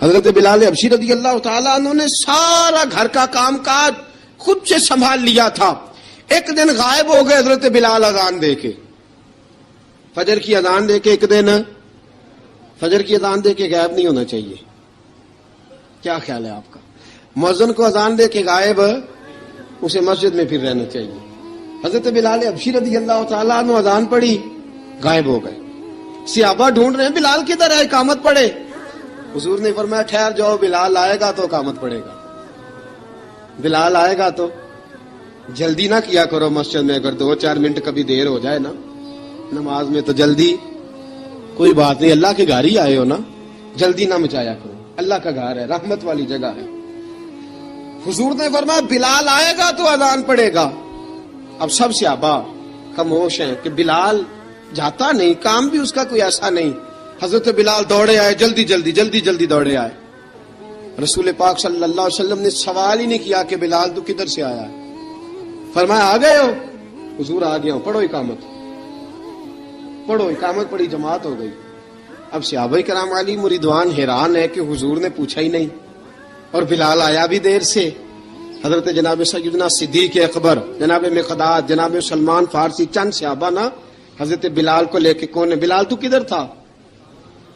حضرت بلال حبشی رضی اللہ تعالیٰ عنہ نے سارا گھر کا کام کاج خود سے سنبھال لیا تھا. ایک دن غائب ہو گئے حضرت بلال اذان دے کے, فجر کی اذان دے کے. ایک دن فجر کی اذان دے کے غائب نہیں ہونا چاہیے. کیا خیال ہے آپ کا؟ مؤذن کو اذان دے کے غائب, اسے مسجد میں پھر رہنا چاہیے. حضرت بلال حبشی رضی اللہ تعالیٰ عنہ اذان پڑھی, غائب ہو گئے. صحابہ ڈھونڈ رہے ہیں بلال کدھر ہے, اقامت پڑھے. حضور نے فرمایا ٹھہر جاؤ, بلال آئے گا تو اقامت پڑھے گا. بلال آئے گا تو جلدی نہ کیا کرو مسجد میں. اگر 2-4 منٹ کبھی دیر ہو جائے نا نماز میں تو جلدی کوئی بات نہیں, اللہ کے گھر ہی آئے ہو نا, جلدی نہ مچایا کرو. اللہ کا گھر ہے, رحمت والی جگہ ہے. حضور نے فرمایا بلال آئے گا تو اذان پڑھے گا. اب سب صحابہ خاموش ہیں کہ بلال جاتا نہیں, کام بھی اس کا کوئی ایسا نہیں. حضرت بلال دوڑے آئے, جلدی جلدی جلدی جلدی دوڑے آئے. رسول پاک صلی اللہ علیہ وسلم نے سوال ہی نہیں کیا کہ بلال تو کدھر سے آیا ہے. فرمایا آ گئے ہو؟ حضور آ گیا ہوں. پڑھو اقامت, پڑھو اقامت. پڑھی, جماعت ہو گئی. اب صحابہ کرام علی مریدوان حیران ہے کہ حضور نے پوچھا ہی نہیں اور بلال آیا بھی دیر سے. حضرت جناب سیدنا صدیق اکبر, جناب مقداد, جناب سلمان فارسی, چند صحابہ نا حضرت بلال کو لے کے, کون ہے بلال تو کدھر تھا؟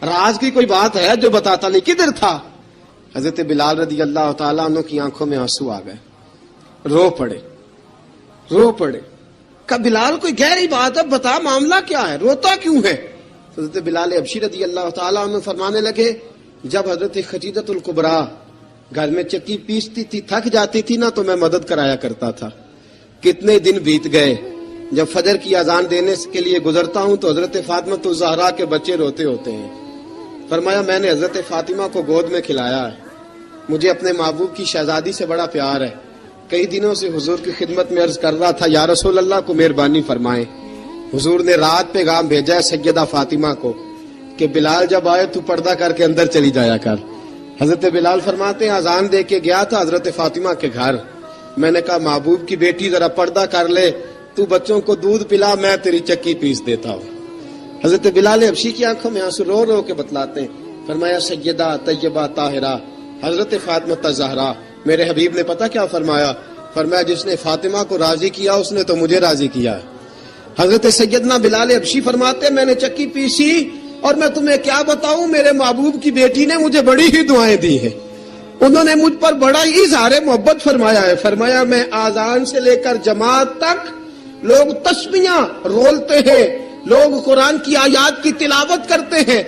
راز کی کوئی بات ہے جو بتاتا نہیں, کدھر تھا؟ حضرت بلال رضی اللہ تعالیٰ عنہ کی آنکھوں میں آنسو آ گئے, رو پڑے, رو پڑے. کہ بلال کوئی گہری بات ہے, بتا معاملہ کیا ہے, روتا کیوں ہے؟ حضرت بلال حبشی رضی اللہ تعالیٰ عنہ فرمانے لگے جب حضرت خدیجۃ الکبریٰ گھر میں چکی پیستی تھی, تھک جاتی تھی نا, تو میں مدد کرایا کرتا تھا. کتنے دن بیت گئے, جب فجر کی اذان دینے کے لیے گزرتا ہوں تو حضرت فاطمہ الزہرا کے بچے روتے ہوتے ہیں. فرمایا میں نے حضرت فاطمہ کو گود میں کھلایا ہے, مجھے اپنے محبوب کی شہزادی سے بڑا پیار ہے. کئی دنوں سے حضور کی خدمت میں عرض کر رہا تھا یا رسول اللہ کو مہربانی فرمائیں. حضور نے رات پیغام بھیجا ہے سیدہ فاطمہ کو کہ بلال جب آئے تو پردہ کر کے اندر چلی جایا کر. حضرت بلال فرماتے ہیں اذان دے کے گیا تھا حضرت فاطمہ کے گھر, میں نے کہا محبوب کی بیٹی ذرا پردہ کر لے, تو بچوں کو دودھ پلا, میں تیری چکی پیس دیتا ہوں. حضرت بلال حبشی کی آنکھوں میں آنسو رو رو کے بتلاتے ہیں. فرمایا سیدہ طیبہ طاہرہ حضرت فاطمہ الزہرا, میرے حبیب نے پتہ کیا فرمایا؟ فرمایا جس نے فاطمہ کو راضی کیا اس نے تو مجھے راضی کیا ہے. حضرت سیدنا بلال حبشی فرماتے میں نے چکی پیسی اور میں تمہیں کیا بتاؤں, میرے محبوب کی بیٹی نے مجھے بڑی ہی دعائیں دی ہیں, انہوں نے مجھ پر بڑا ہی اظہار محبت فرمایا ہے. فرمایا میں آذان سے لے کر جماعت تک لوگ تسبیحاں رولتے ہیں, لوگ قرآن کی آیات کی تلاوت کرتے ہیں,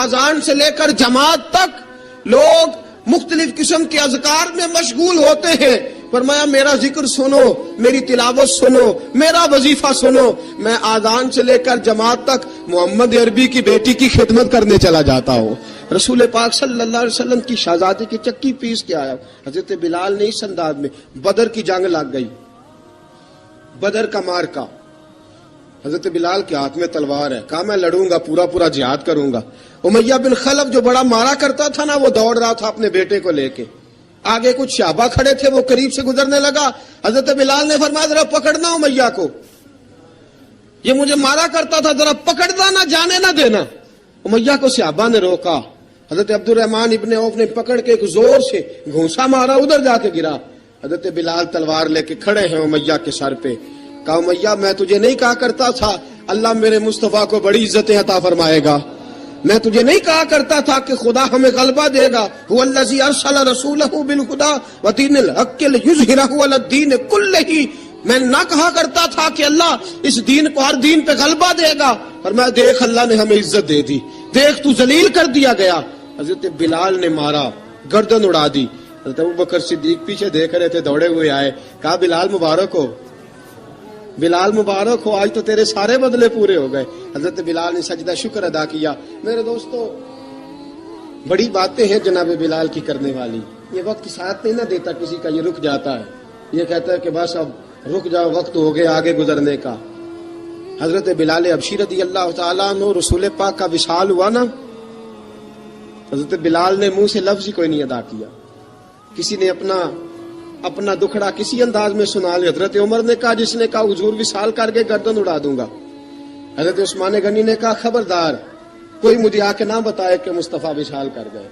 آذان سے لے کر جماعت تک لوگ مختلف قسم کے اذکار میں مشغول ہوتے ہیں. فرمایا میرا ذکر سنو, میری تلاوت سنو, میرا وظیفہ سنو. میں آذان سے لے کر جماعت تک محمد عربی کی بیٹی کی خدمت کرنے چلا جاتا ہوں. رسول پاک صلی اللہ علیہ وسلم کی شہزادی کی چکی پیس کے آیا. حضرت بلال نے اس انداز میں, بدر کی جنگ لگ گئی, بدر کا مارکا, حضرت بلال کے ہاتھ میں تلوار ہے, کہا میں لڑوں گا, پورا پورا جہاد کروں گا. امیہ بن خلف جو بڑا مارا کرتا تھا نا, وہ دوڑ رہا تھا اپنے بیٹے کو لے کے. آگے کچھ صحابہ کھڑے تھے, وہ قریب سے گزرنے لگا. حضرت بلال نے فرمایا ذرا پکڑنا امیہ کو, یہ مجھے مارا کرتا تھا, ذرا پکڑنا, نہ جانے نہ دینا. امیہ کو صحابہ نے روکا. حضرت عبد الرحمن ابن عوف نے پکڑ کے ایک زور سے گھونسا مارا, ادھر جا کے گرا. حضرت بلال تلوار لے کے کھڑے ہیں امیہ کے سر پہ. کہا امیہ میں تجھے نہیں کہا کرتا تھا اللہ میرے مصطفیٰ کو بڑی عزتیں عطا فرمائے گا؟ میں تجھے نہیں کہا کرتا تھا کہ خدا ہمیں غلبہ دے گا؟ هو الذی ارسل رسولہ بالہدی ودین الحق لیظہرہ علی الدین کلہ. میں نہ کہا کرتا تھا کہ اللہ اس دین کو ہر دین پہ غلبہ دے گا. فرمایا دیکھ اللہ نے ہمیں عزت دے دی, دیکھ تو ذلیل کر دیا گیا. حضرت بلال نے مارا, گردن اڑا دی. حضرت ابوبکر صدیق پیچھے دیکھ رہے تھے, دوڑے ہوئے آئے, کہا بلال مبارک ہو, بلال مبارک ہو, آج تو تیرے سارے بدلے پورے ہو گئے. حضرت بلال نے سجدہ شکر ادا کیا. میرے دوستو بڑی باتیں ہیں جناب بلال کی کرنے والی. یہ وقت ساتھ نہیں نہ دیتا کسی کا, یہ رک جاتا ہے, یہ کہتا ہے کہ بس اب رک جاؤ, وقت ہو گیا آگے گزرنے کا. حضرت بلال حبشی رضی اللہ تعالیٰ عنہ رسول پاک کا وصال ہوا نا, حضرت بلال نے منہ سے لفظ ہی کوئی نہیں ادا کیا. کسی نے اپنا دکھڑا کسی انداز میں سنا لیا. حضرت عمر نے کہا, جس نے کہا حضور وصال کر کے گردن اڑا دوں گا. حضرت عثمان غنی نے کہا خبردار کوئی مجھے آ کے نہ بتائے کہ مصطفیٰ وصال کر گئے.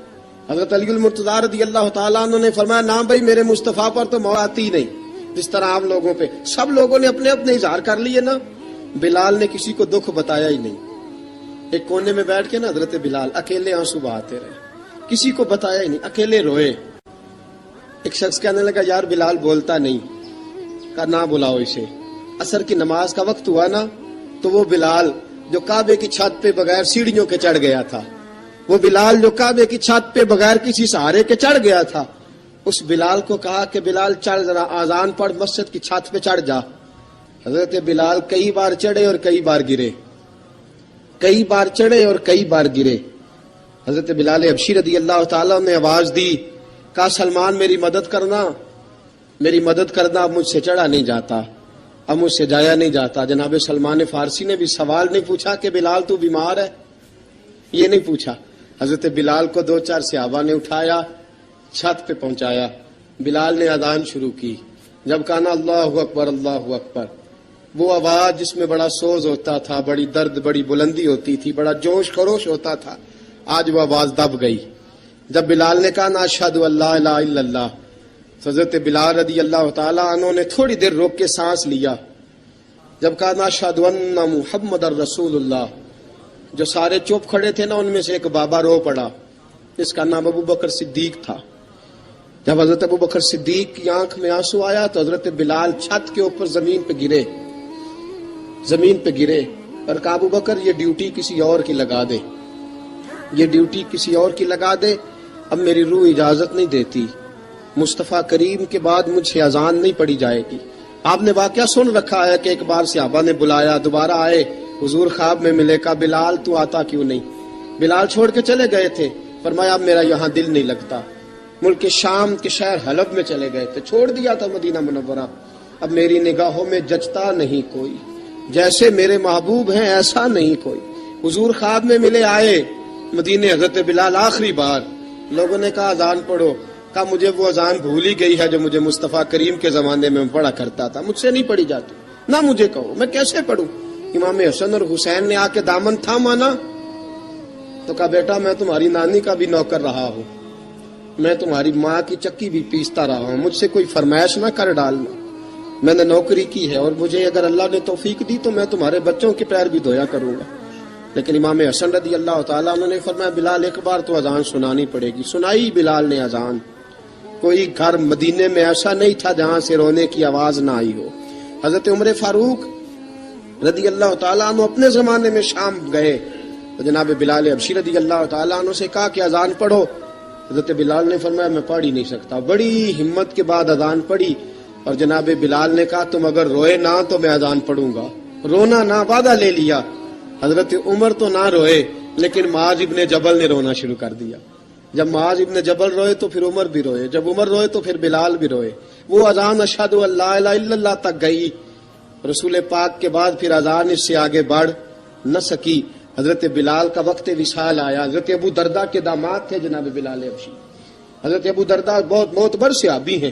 حضرت علی المرتضیٰ رضی اللہ تعالیٰ عنہ نے فرمایا نہ بھائی میرے مصطفیٰ پر تو موت آتی نہیں جس طرح عام لوگوں پہ. سب لوگوں نے اپنے اپنے اظہار کر لیے نا. بلال نے کسی کو دکھ بتایا ہی نہیں. ایک کونے میں بیٹھ کے نا حضرت بلال اکیلے آنسو بہاتے رہے, کسی کو بتایا ہی نہیں, اکیلے روئے. ایک شخص کہنے لگا یار بلال بولتا نہیں, کہا نہ بلاؤ اسے. عصر کی نماز کا وقت ہوا نا تو وہ بلال جو کعبے کی چھت پہ بغیر سیڑھیوں کے چڑھ گیا تھا, وہ بلال جو کعبے کی چھت پہ بغیر کسی سہارے کے چڑھ گیا تھا, اس بلال کو کہا کہ بلال چڑھ ذرا آذان پڑھ مسجد کی چھت پہ چڑھ جا. حضرت بلال کئی بار چڑھے اور کئی بار گرے, کئی بار چڑھے اور کئی بار گرے. حضرت بلال حبشی رضی اللہ تعالیٰ نے آواز دی, کہا سلمان میری مدد کرنا, میری مدد کرنا, اب مجھ سے چڑھا نہیں جاتا, اب مجھ سے جایا نہیں جاتا. جناب سلمان فارسی نے بھی سوال نہیں پوچھا کہ بلال تو بیمار ہے, یہ نہیں پوچھا. حضرت بلال کو 2-4 صحابہ نے اٹھایا, چھت پہ پہنچایا. بلال نے اذان شروع کی. جب کہا نا اللہ اکبر اللہ اکبر, وہ آواز جس میں بڑا سوز ہوتا تھا, بڑی درد, بڑی بلندی ہوتی تھی, بڑا جوش خروش ہوتا تھا, آج وہ آواز دب گئی. جب بلال نے کہا نا اشہد ان لا الہ الا اللہ, حضرت بلال رضی اللہ تعالیٰ عنہ نے تھوڑی دیر روک کے سانس لیا. جب کہا نا اشہد ان محمد الرسول اللہ, جو سارے چپ کھڑے تھے نا ان میں سے ایک بابا رو پڑا, جس کا نام ابو بکر صدیق تھا. جب حضرت ابو بکر صدیق کی آنکھ میں آنسو آیا تو حضرت بلال چھت کے اوپر زمین پہ گرے, زمین پہ گرے اور کہا ابو بکر یہ ڈیوٹی کسی اور کی لگا دے, یہ ڈیوٹی کسی اور کی لگا دے, اب میری روح اجازت نہیں دیتی, مصطفیٰ کریم کے بعد مجھ سے اذان نہیں پڑی جائے گی. آپ نے واقعہ سن رکھا ہے کہ ایک بار صحابہ نے بلایا, دوبارہ آئے, حضور خواب میں ملے, کہا بلال تو آتا کیوں نہیں؟ بلال چھوڑ کے چلے گئے تھے. فرمایا اب میرا یہاں دل نہیں لگتا. ملک شام کے شہر حلب میں چلے گئے تھے, چھوڑ دیا تھا مدینہ منورہ, اب میری نگاہوں میں جچتا نہیں کوئی, جیسے میرے محبوب ہیں ایسا نہیں کوئی. حضور خواب میں ملے, آئے مدینے. حضرت بلال آخری بار, لوگوں نے کہا اذان پڑھو, کہا مجھے وہ اذان بھول ہی گئی ہے جو مجھے مصطفیٰ کریم کے زمانے میں پڑھا کرتا تھا, مجھ سے نہیں پڑھی جاتی, نہ مجھے کہو, میں کیسے پڑھوں. امام حسن اور حسین نے آ کے دامن تھاما نا تو کہا بیٹا میں تمہاری نانی کا بھی نوکر رہا ہوں, میں تمہاری ماں کی چکی بھی پیستا رہا ہوں, مجھ سے کوئی فرمائش نہ کر ڈالنا, میں نے نوکری کی ہے اور مجھے اگر اللہ نے توفیق دی تو میں تمہارے بچوں کے پیر بھی دھویا کروں گا. لیکن امام حسن رضی اللہ تعالیٰ عنہ نے فرمایا بلال ایک بار تو اذان سنانی پڑے گی. سنائی بلال نے اذان. کوئی گھر مدینے میں ایسا نہیں تھا جہاں سے رونے کی آواز نہ آئی ہو. حضرت عمر فاروق رضی اللہ تعالیٰ عنہ اپنے زمانے میں شام گئے تو جناب بلال حبشی رضی اللہ تعالیٰ عنہ سے کہا کہ اذان پڑھو. حضرت بلال نے فرمایا میں پڑھ ہی نہیں سکتا. بڑی ہمت کے بعد اذان پڑھی اور جناب بلال نے کہا تم اگر روئے نہ تو میں اذان پڑھوں گا. رونا نہ, وعدہ لے لیا. حضرت عمر تو نہ روئے لیکن معاذ ابن جبل نے رونا شروع کر دیا. جب معاذ ابن جبل روئے تو پھر عمر بھی روئے, جب عمر روئے تو پھر بلال بھی روئے. وہ اذان اشہد ان لا الہ الا اللہ تک گئی. رسول پاک کے بعد پھر اذان اس سے آگے بڑھ نہ سکی. حضرت بلال کا وقت وصال آیا. حضرت ابو دردہ کے داماد تھے جناب بلال حبشی. حضرت ابو دردہ بہت معتبر صحابی ہیں,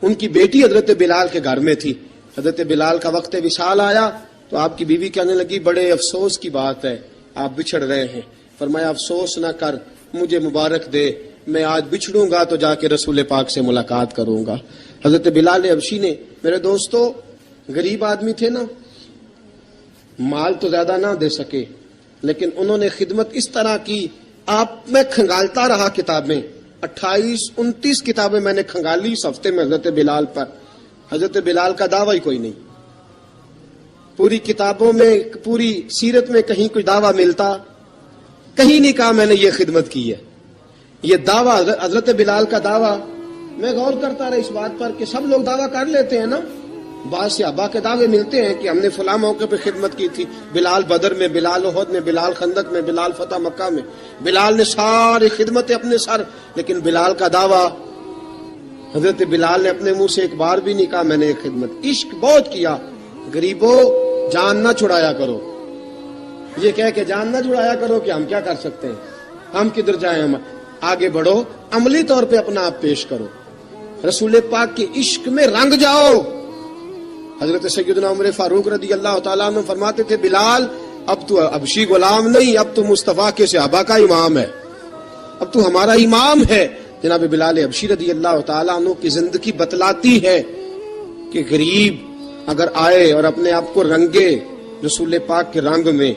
ان کی بیٹی حضرت بلال کے گھر میں تھی. حضرت بلال کا وقت وصال آیا تو آپ کی بیوی کہنے لگی بڑے افسوس کی بات ہے, آپ بچھڑ رہے ہیں. فرمایا افسوس نہ کر, مجھے مبارک دے, میں آج بچھڑوں گا تو جا کے رسول پاک سے ملاقات کروں گا. حضرت بلال حبشی نے, میرے دوستو, غریب آدمی تھے نا, مال تو زیادہ نہ دے سکے لیکن انہوں نے خدمت اس طرح کی. آپ میں کھنگالتا رہا کتابیں, 28-29 کتابیں میں نے کھنگالی اس ہفتے میں حضرت بلال پر. حضرت بلال کا دعویٰ ہی کوئی نہیں. پوری کتابوں میں, پوری سیرت میں کہیں کوئی دعویٰ ملتا, کہیں نہیں کہا میں نے یہ خدمت کی ہے. یہ دعویٰ حضرت بلال کا دعویٰ, میں غور کرتا رہا اس بات پر کہ سب لوگ دعویٰ کر لیتے ہیں نا, بعض صحابہ کے دعوے ملتے ہیں کہ ہم نے فلاں موقع پہ خدمت کی تھی, بلال بدر میں, بلال احد میں, بلال خندق میں, بلال فتح مکہ میں, بلال نے ساری خدمتیں اپنے سر. لیکن بلال کا دعویٰ, حضرت بلال نے اپنے منہ سے ایک بار بھی نہیں کہا میں نے یہ خدمت. عشق بہت کیا. غریبوں جان نہ چھڑایا کرو, یہ کہہ کے جان نہ چھڑایا کرو کہ ہم کیا کر سکتے ہیں, ہم کدھر جائیں, ہم آگے بڑھو, عملی طور پہ اپنا آپ پیش کرو, رسول پاک کے عشق میں رنگ جاؤ. حضرت سیدنا عمر فاروق رضی اللہ تعالیٰ عنہ فرماتے تھے بلال اب تو حبشی غلام نہیں, اب تو مصطفیٰ کے صحابہ کا امام ہے. اب تو ہمارا امام ہے. جناب بلال حبشی رضی اللہ تعالیٰ عنہ کی زندگی بتلاتی ہے کہ غریب اگر آئے اور اپنے آپ کو رنگے رسول پاک کے رنگ میں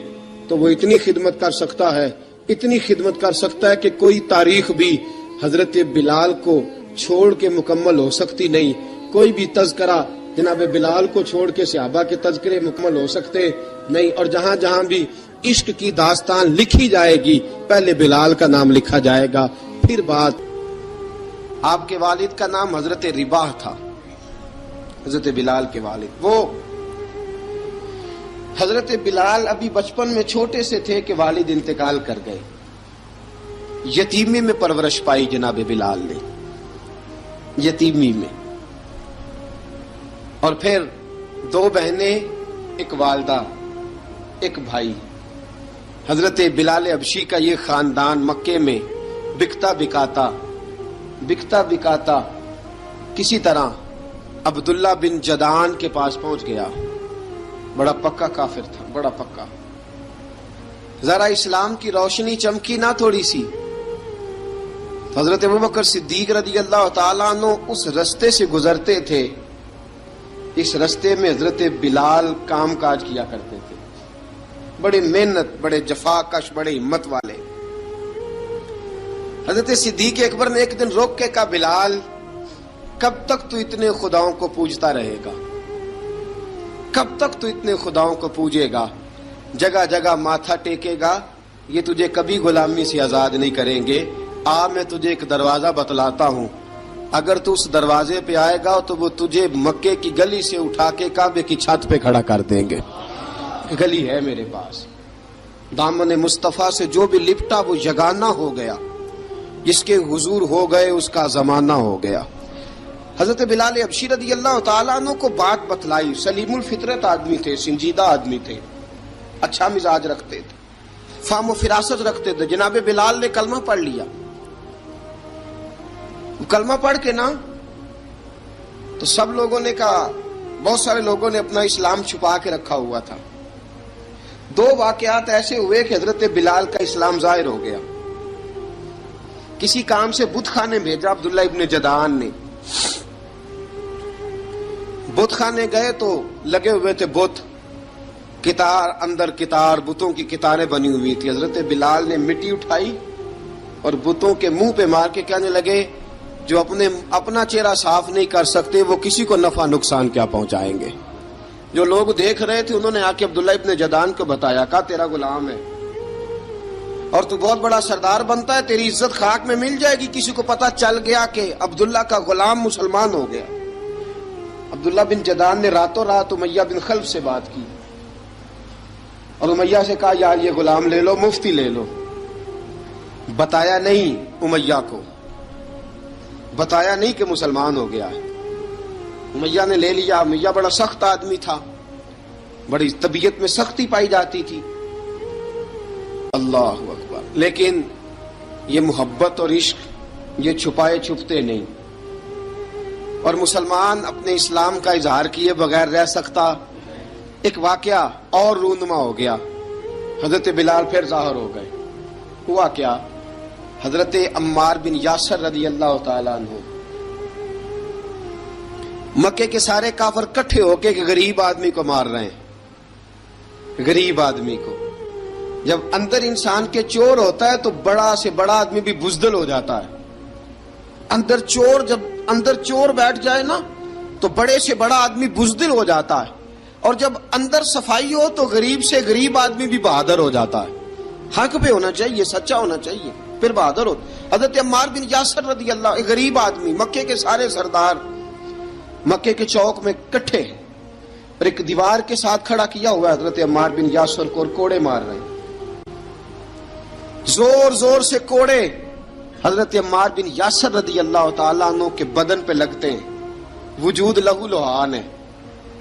تو وہ اتنی خدمت کر سکتا ہے، اتنی خدمت کر سکتا ہے کہ کوئی تاریخ بھی حضرت بلال کو چھوڑ کے مکمل ہو سکتی نہیں. کوئی بھی تذکرہ جناب بلال کو چھوڑ کے صحابہ کے تذکرے مکمل ہو سکتے نہیں. اور جہاں جہاں بھی عشق کی داستان لکھی جائے گی پہلے بلال کا نام لکھا جائے گا، پھر بات. آپ کے والد کا نام حضرت رباح تھا، حضرت بلال کے والد. وہ حضرت بلال ابھی بچپن میں چھوٹے سے تھے کہ والد انتقال کر گئے. یتیمی میں پرورش پائی جناب بلال نے، یتیمی میں. اور پھر 2 بہنیں، ایک والدہ، ایک بھائی. حضرت بلال حبشی کا یہ خاندان مکے میں بکتا بکاتا کسی طرح عبداللہ بن جدعان کے پاس پہنچ گیا. بڑا پکا کافر تھا، بڑا پکا. ذرا اسلام کی روشنی چمکی نہ تھوڑی سی. حضرت ابوبکر صدیق رضی اللہ تعالیٰ عنہ اس رستے سے گزرتے تھے. اس رستے میں حضرت بلال کام کاج کیا کرتے تھے، بڑے محنت، بڑے جفاکش، بڑے ہمت والے. حضرت صدیق اکبر نے ایک دن روک کے کہا، بلال کب تک تو اتنے خداؤں کو پوجتا رہے گا؟ کب تک تو اتنے خداؤں کو پوجے گا، جگہ جگہ ماتھا ٹیکے گا؟ یہ تجھے کبھی غلامی سے آزاد نہیں کریں گے. میں تجھے ایک دروازہ بتلاتا ہوں، اگر تو اس دروازے پہ آئے گا تو وہ تجھے مکے کی گلی سے اٹھا کے کعبے کی چھت پہ کھڑا کر دیں گے. گلی ہے میرے پاس، دامن مصطفیٰ سے جو بھی لپٹا وہ یگانہ ہو گیا، جس کے حضور ہو گئے اس کا زمانہ ہو گیا. حضرت بلال حبشی رضی اللہ تعالیٰ عنہ کو بات بتلائی. سلیم الفطرت آدمی تھے، سنجیدہ آدمی تھے، اچھا مزاج رکھتے تھے، فہم و فراست رکھتے تھے. جناب بلال نے کلمہ پڑھ لیا. کلمہ پڑھ کے نا تو سب لوگوں نے کہا، بہت سارے لوگوں نے اپنا اسلام چھپا کے رکھا ہوا تھا. 2 واقعات ایسے ہوئے کہ حضرت بلال کا اسلام ظاہر ہو گیا. کسی کام سے بت خانے بھیجا عبداللہ ابن جدعان نے. بت خانے گئے تو لگے ہوئے تھے بت، کتار اندر کتار، بتوں کی کتاریں بنی ہوئی تھی. حضرت بلال نے مٹی اٹھائی اور بتوں کے منہ پہ مار کے کہنے لگے، جو اپنا چہرہ صاف نہیں کر سکتے وہ کسی کو نفع نقصان کیا پہنچائیں گے. جو لوگ دیکھ رہے تھے انہوں نے آ کے عبداللہ ابن جدعان کو بتایا، کہا تیرا غلام ہے اور تو بہت بڑا سردار بنتا ہے، تیری عزت خاک میں مل جائے گی. کسی کو پتا چل گیا کہ عبداللہ کا غلام مسلمان ہو گیا. عبداللہ بن جدعان نے راتوں رات امیہ بن خلف سے بات کی اور امیہ سے کہا، یار یہ غلام لے لو، مفتی لے لو. بتایا نہیں امیہ کو، بتایا نہیں کہ مسلمان ہو گیا ہے. امیہ نے لے لیا. امیہ بڑا سخت آدمی تھا، بڑی طبیعت میں سختی پائی جاتی تھی. اللہ اکبر. لیکن یہ محبت اور عشق یہ چھپائے چھپتے نہیں، اور مسلمان اپنے اسلام کا اظہار کیے بغیر رہ سکتا. ایک واقعہ اور رونما ہو گیا. حضرت بلال پھر ظاہر ہو گئے. ہوا کیا؟ حضرت عمار بن یاسر رضی اللہ تعالیٰ عنہ، مکے کے سارے کافر کٹھے ہو کے غریب آدمی کو مار رہے ہیں. غریب آدمی کو جب اندر انسان کے چور ہوتا ہے تو بڑا سے بڑا آدمی بھی بزدل ہو جاتا ہے. جب اندر چور بیٹھ جائے نا تو بڑے سے بڑا آدمی بزدل ہو جاتا ہے، اور جب اندر صفائی ہو تو غریب سے غریب آدمی بھی بہادر ہو جاتا ہے. حق پہ ہونا چاہیے، سچا ہونا چاہیے، پھر بہادر ہو. حضرت عمار بن یاسر رضی اللہ، ایک غریب آدمی، مکے کے سارے سردار مکے کے چوک میں کٹھے ہیں اور ایک دیوار کے ساتھ کھڑا کیا ہوا ہے حضرت عمار بن یاسر کو، اور کوڑے مار رہے ہیں، زور زور سے کوڑے حضرت عمار بن یاسر رضی اللہ تعالیٰ عنہ کے بدن پہ لگتے ہیں. وجود لہو لہان ہے.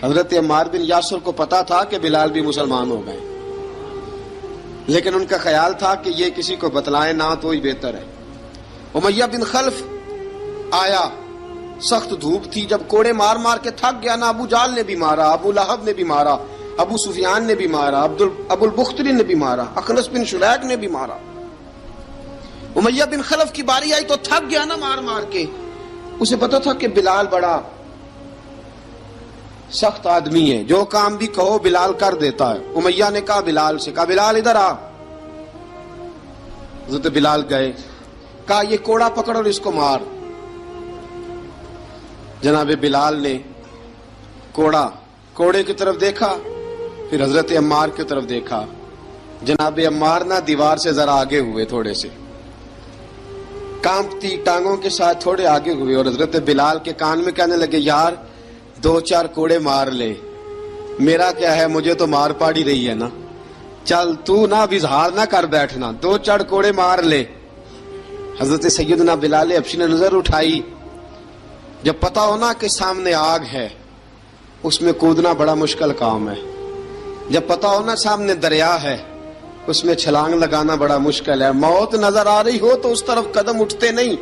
حضرت عمار بن یاسر کو پتا تھا کہ بلال بھی مسلمان ہو گئے، لیکن ان کا خیال تھا کہ یہ کسی کو بتلائیں نہ تو ہی بہتر ہے. امیہ بن خلف آیا، سخت دھوپ تھی، جب کوڑے مار مار کے تھک گیا نا، ابو جال نے بھی مارا، ابو لہب نے بھی مارا، ابو سفیان نے بھی مارا، ابو البختری نے بھی مارا، اخنس بن شلیک نے بھی مارا. امیہ بن خلف کی باری آئی تو تھک گیا نا مار مار کے، اسے پتا تھا کہ بلال بڑا سخت آدمی ہے، جو کام بھی کہو بلال کر دیتا ہے۔ امیہ نے کہا بلال سے، کہا بلال ادھر آ۔ حضرت بلال گئے، کہا یہ کوڑا پکڑ اور اس کو مار۔ جناب بلال نے کوڑے کی طرف دیکھا، پھر حضرت عمار کی طرف دیکھا۔ جناب عمار نہ دیوار سے ذرا آگے ہوئے، تھوڑے سے کانپتی ٹانگوں کے ساتھ تھوڑے آگے ہوئے، اور حضرت بلال کے کان میں کہنے لگے یار 2-4 کوڑے مار لے، میرا کیا ہے، مجھے تو مار پاڑی رہی ہے نا، چل تو نہ اب اظہار نہ کر بیٹھنا، 2-4 کوڑے مار لے۔ حضرت سیدنا بلال حبشی نے نظر اٹھائی، جب پتا ہونا کہ سامنے آگ ہے اس میں کودنا بڑا مشکل کام ہے، جب پتا ہونا سامنے دریا ہے اس میں چھلانگ لگانا بڑا مشکل ہے، موت نظر آ رہی ہو تو اس طرف قدم اٹھتے نہیں۔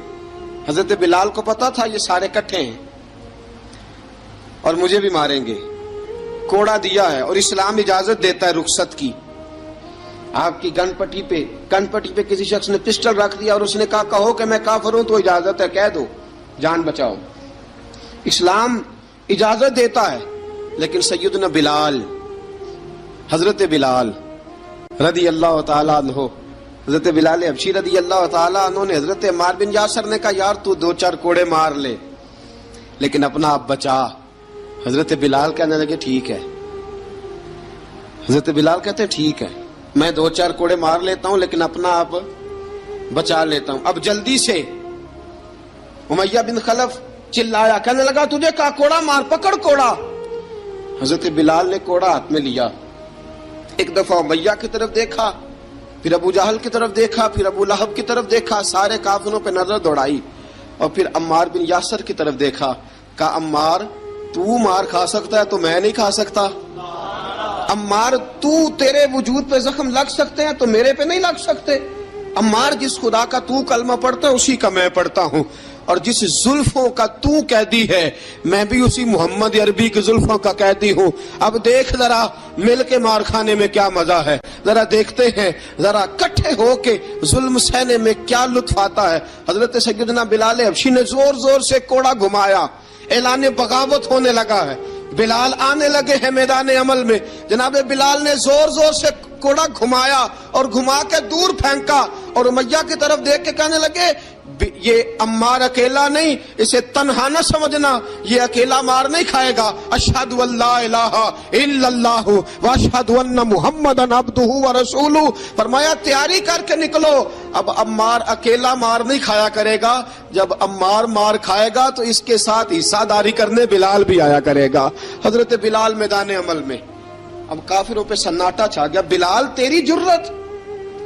حضرت بلال کو پتا تھا یہ سارے کٹھے ہیں اور مجھے بھی ماریں گے، کوڑا دیا ہے اور اسلام اجازت دیتا ہے رخصت کی۔ آپ کی گن پٹی پہ کسی شخص نے پسٹل رکھ دیا اور اس نے کہا کہو کہ میں کافر ہوں تو اجازت ہے، کہہ دو، جان بچاؤ، اسلام اجازت دیتا ہے۔ لیکن سیدنا بلال، حضرت بلال رضی اللہ تعالیٰ عنہ، حضرت بلال حبشی رضی اللہ تعالیٰ عنہ نے حضرت عمار بن یاسر نے کہا یار تو 2-4 کوڑے مار لے لیکن اپنا آپ بچا۔ حضرت بلال کہنے لگے ٹھیک ہے، حضرت بلال کہتے ٹھیک ہے میں 2-4 کوڑے مار لیتا ہوں لیکن اپنا آپ بچا لیتا ہوں۔ اب جلدی سے امیہ بن خلف چلایا، کہنے لگا تجھے کہا کوڑا مار، پکڑ کوڑا۔ حضرت بلال نے کوڑا ہاتھ میں لیا، ایک دفعہ امیہ کی طرف دیکھا، پھر ابو جہل کی طرف دیکھا، پھر ابو لہب کی طرف دیکھا، سارے کافروں پہ نظر دوڑائی، اور پھر عمار بن یاسر کی طرف دیکھا، کہا عمار تو مار کھا سکتا ہے تو میں نہیں کھا سکتا، عمار تو تیرے وجود پہ زخم لگ سکتے ہیں تو میرے پہ نہیں لگ سکتے، عمار جس خدا کا تو کلمہ پڑھتا ہے اسی کا میں پڑھتا ہوں، اور جس زلفوں کا تو قیدی ہے میں بھی اسی محمد عربی کی زلفوں کا قیدی ہوں۔ اب دیکھ ذرا مل کے مار کھانے میں کیا مزہ ہے، ذرا دیکھتے ہیں ذرا کٹھے ہو کے ظلم سہنے میں کیا لطف آتا ہے۔ حضرت سیدنا بلال حبشی نے زور زور سے کوڑا گھمایا، اعلان بغاوت ہونے لگا ہے، بلال آنے لگے ہیں میدان عمل میں۔ جناب بلال نے زور زور سے کوڑا گھمایا اور گھما کے دور پھینکا، اور امیہ کی طرف دیکھ کے کہنے لگے یہ عمار اکیلا نہیں، اسے تنہا نہ سمجھنا، یہ اکیلا مار نہیں کھائے گا۔ اشہد ان لا الہ الا اللہ واشہد ان محمدن عبدہ ورسولہ، فرمایا تیاری کر کے نکلو، اب عمار اکیلا مار نہیں کھایا کرے گا، جب عمار مار کھائے گا تو اس کے ساتھ حصہ داری کرنے بلال بھی آیا کرے گا۔ حضرت بلال میدان عمل میں، اب کافروں پہ سناٹا چھا گیا۔ بلال تیری جرت،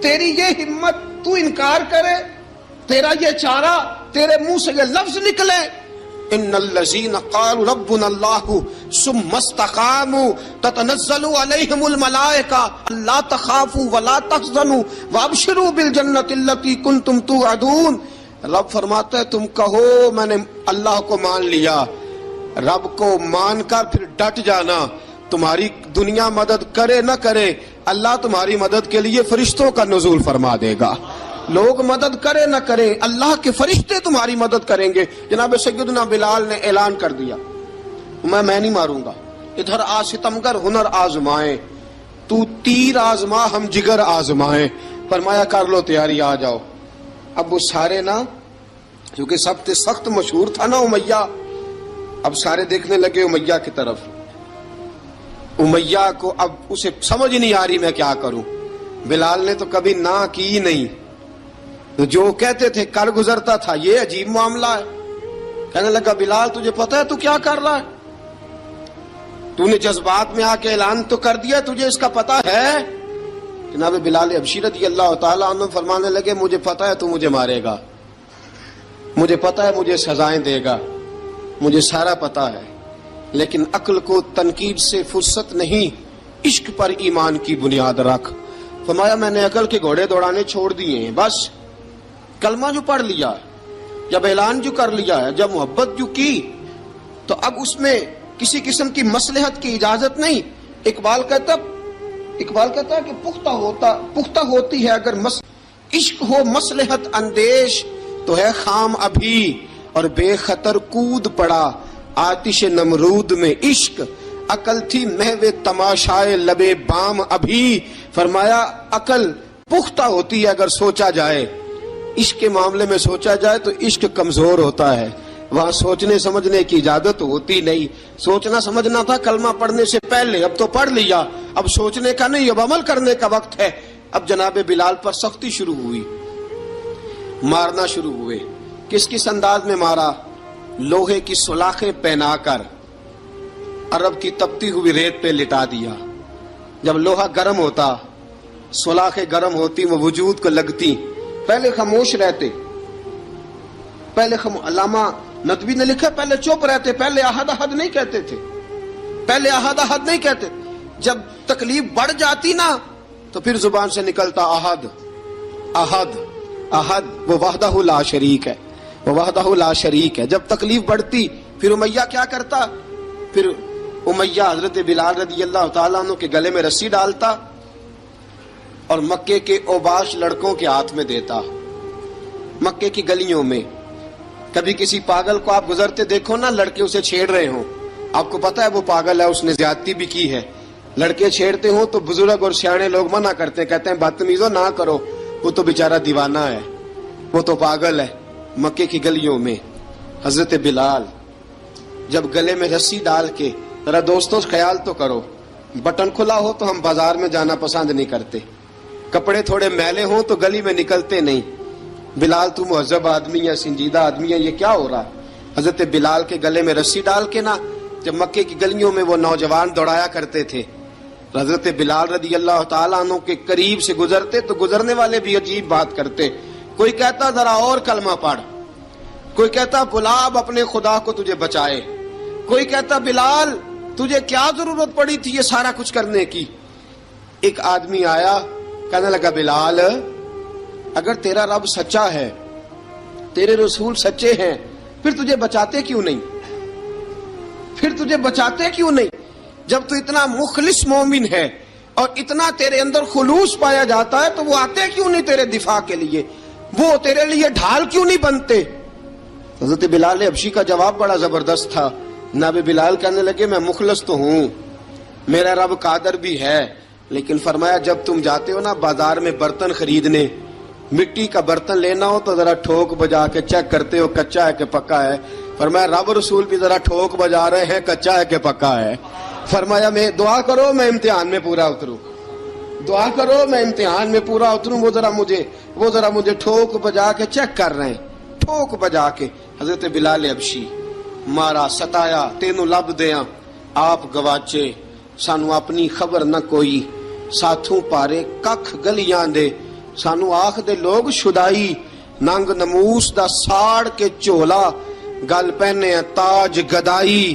تیری یہ ہمت، تو انکار کرے، تیرا یہ چارہ، تیرے منہ سے یہ لفظ نکلے، ان الذین قالوا ربنا اللہ ثم استقاموا تتنزل علیہم الملائکہ الا تخافوا ولا تحزنوا وابشروا بالجنۃ التی کنتم توعدون۔ رب فرماتا ہے تم کہو میں نے اللہ کو مان لیا، رب کو مان کر پھر ڈٹ جانا، تمہاری دنیا مدد کرے نہ کرے اللہ تمہاری مدد کے لیے فرشتوں کا نزول فرما دے گا، لوگ مدد کرے نہ کرے اللہ کے فرشتے تمہاری مدد کریں گے۔ جناب سیدنا بلال نے اعلان کر دیا میں نہیں ماروں گا، ادھر آ ستمگر ہنر آزمائیں، تو تیر آزما ہم جگر آزمائیں، فرمایا کر لو تیاری آ جاؤ۔ اب وہ سارے نا، کیونکہ سب سے سخت مشہور تھا نا امیہ، اب سارے دیکھنے لگے امیہ کی طرف۔ امیہ کو اب اسے سمجھ نہیں آ رہی میں کیا کروں، بلال نے تو کبھی نہ کی نہیں، جو کہتے تھے کر گزرتا تھا، یہ عجیب معاملہ ہے۔ کہنے لگا بلال تجھے پتا ہے تو کیا کر رہا ہے، تو نے جذبات میں آ کے اعلان تو کر دیا، تجھے اس کا پتا ہے؟ جناب بلال حبشی رضی اللہ تعالیٰ عنہ فرمانے لگے مجھے پتا ہے تو مجھے مارے گا، مجھے پتا ہے مجھے سزائیں دے گا، مجھے سارا پتا ہے، لیکن عقل کو تنقید سے فرصت نہیں، عشق پر ایمان کی بنیاد رکھ۔ فرمایا میں نے عقل کے گھوڑے دوڑانے چھوڑ دیے ہیں، بس کلمہ جو پڑھ لیا، جب اعلان جو کر لیا ہے، جب محبت جو کی، تو اب اس میں کسی قسم کی مصلحت کی اجازت نہیں۔ اقبال کہتا ہے کہ پختہ ہوتی ہے اگر عشق ہو مصلحت اندیش تو ہے خام ابھی، اور بے خطر کود پڑا آتش نمرود میں عشق، عقل تھی محو تماشائے لبے بام ابھی۔ فرمایا عقل پختہ ہوتی ہے اگر سوچا جائے، عشق کے معاملے میں سوچا جائے تو عشق کمزور ہوتا ہے، وہاں سوچنے سمجھنے کی اجازت ہوتی نہیں۔ سوچنا سمجھنا تھا کلمہ پڑھنے سے پہلے، اب تو پڑھ لیا، اب سوچنے کا نہیں، اب عمل کرنے کا وقت ہے۔ اب جناب بلال پر سختی شروع ہوئی، مارنا شروع ہوئے۔ کس کس انداز میں مارا؟ لوہے کی سلاخیں پہنا کر عرب کی تپتی ہوئی ریت پہ لٹا دیا۔ جب لوہا گرم ہوتا، سلاخیں گرم ہوتی، وہ وجود کو لگتی، پہلے خاموش رہتے، پہلے علامہ ندوی نے لکھا پہلے چپ رہتے، پہلے احد احد نہیں کہتے تھے، پہلے احد احد نہیں کہتے، جب تکلیف بڑھ جاتی نا تو پھر زبان سے نکلتا احد احد احد، وہ وحدہ لا شریک ہے، وہ وحدہ لا شریک ہے۔ جب تکلیف بڑھتی پھر امیہ کیا کرتا؟ پھر امیہ حضرت بلال رضی اللہ تعالیٰ عنہ کے گلے میں رسی ڈالتا اور مکے کے اوباش لڑکوں کے ہاتھ میں دیتا۔ مکے کی گلیوں میں کبھی کسی پاگل کو آپ گزرتے دیکھو نا، لڑکے اسے چھیڑ رہے ہوں، آپ کو پتا ہے وہ پاگل ہے، اس نے زیادتی بھی کی ہے، لڑکے چھیڑتے ہوں تو بزرگ اور سیانے لوگ منع کرتے ہیں، کہتے ہیں بدتمیزوں نہ کرو، وہ تو بیچارہ دیوانہ ہے، وہ تو پاگل ہے۔ مکے کی گلیوں میں حضرت بلال جب گلے میں رسی ڈال کے، ذرا دوستوں خیال تو کرو، بٹن کھلا ہو تو ہم بازار میں جانا پسند نہیں کرتے، کپڑے تھوڑے میلے ہوں تو گلی میں نکلتے نہیں۔ بلال تو مہذب آدمی ہے، سنجیدہ آدمی ہے، یہ کیا ہو رہا؟ حضرت بلال کے گلے میں رسی ڈال کے نا، جب مکے کی گلیوں میں وہ نوجوان دوڑایا کرتے تھے، حضرت بلال رضی اللہ تعالیٰ عنہ کے قریب سے گزرتے تو گزرنے والے بھی عجیب بات کرتے، کوئی کہتا ذرا اور کلمہ پڑھ، کوئی کہتا بلا اب اپنے خدا کو تجھے بچائے، کوئی کہتا بلال تجھے کیا ضرورت پڑی تھی یہ سارا کچھ کرنے کی۔ ایک آدمی آیا کہنے لگا بلال اگر تیرا رب سچا ہے، تیرے رسول سچے ہیں، پھر تجھے بچاتے کیوں نہیں؟ پھر تجھے بچاتے کیوں نہیں؟ جب تو اتنا مخلص مومن ہے اور اتنا تیرے اندر خلوص پایا جاتا ہے تو وہ آتے کیوں نہیں تیرے دفاع کے لیے؟ وہ تیرے لیے ڈھال کیوں نہیں بنتے؟ حضرت بلال حبشی کا جواب بڑا زبردست تھا۔ جناب بلال کہنے لگے میں مخلص تو ہوں، میرا رب قادر بھی ہے، لیکن فرمایا جب تم جاتے ہو نا بازار میں برتن خریدنے، مٹی کا برتن لینا ہو تو ذرا ٹھوک بجا کے چیک کرتے ہو کچا ہے کہ پکا ہے۔ فرمایا رب رسول بھی ذرا ٹھوک بجا رہے ہیں کچا ہے کہ پکا ہے۔ فرمایا میں دعا کرو میں امتحان میں پورا اتروں، دعا کرو میں امتحان میں پورا اتروں، وہ ذرا مجھے ٹھوک بجا کے چیک کر رہے ہیں، ٹھوک بجا کے۔ حضرت بلال حبشی مارا ستایا تینوں لب دیاں آپ گواچے، سانو اپنی خبر نہ کوئی، ساتھوں پارے ککھ گلیاں دے، سانو آخ دے لوگ شدائی، ننگ نموس دا ساڑ کے چولا، گل پہنے تاج گدائی،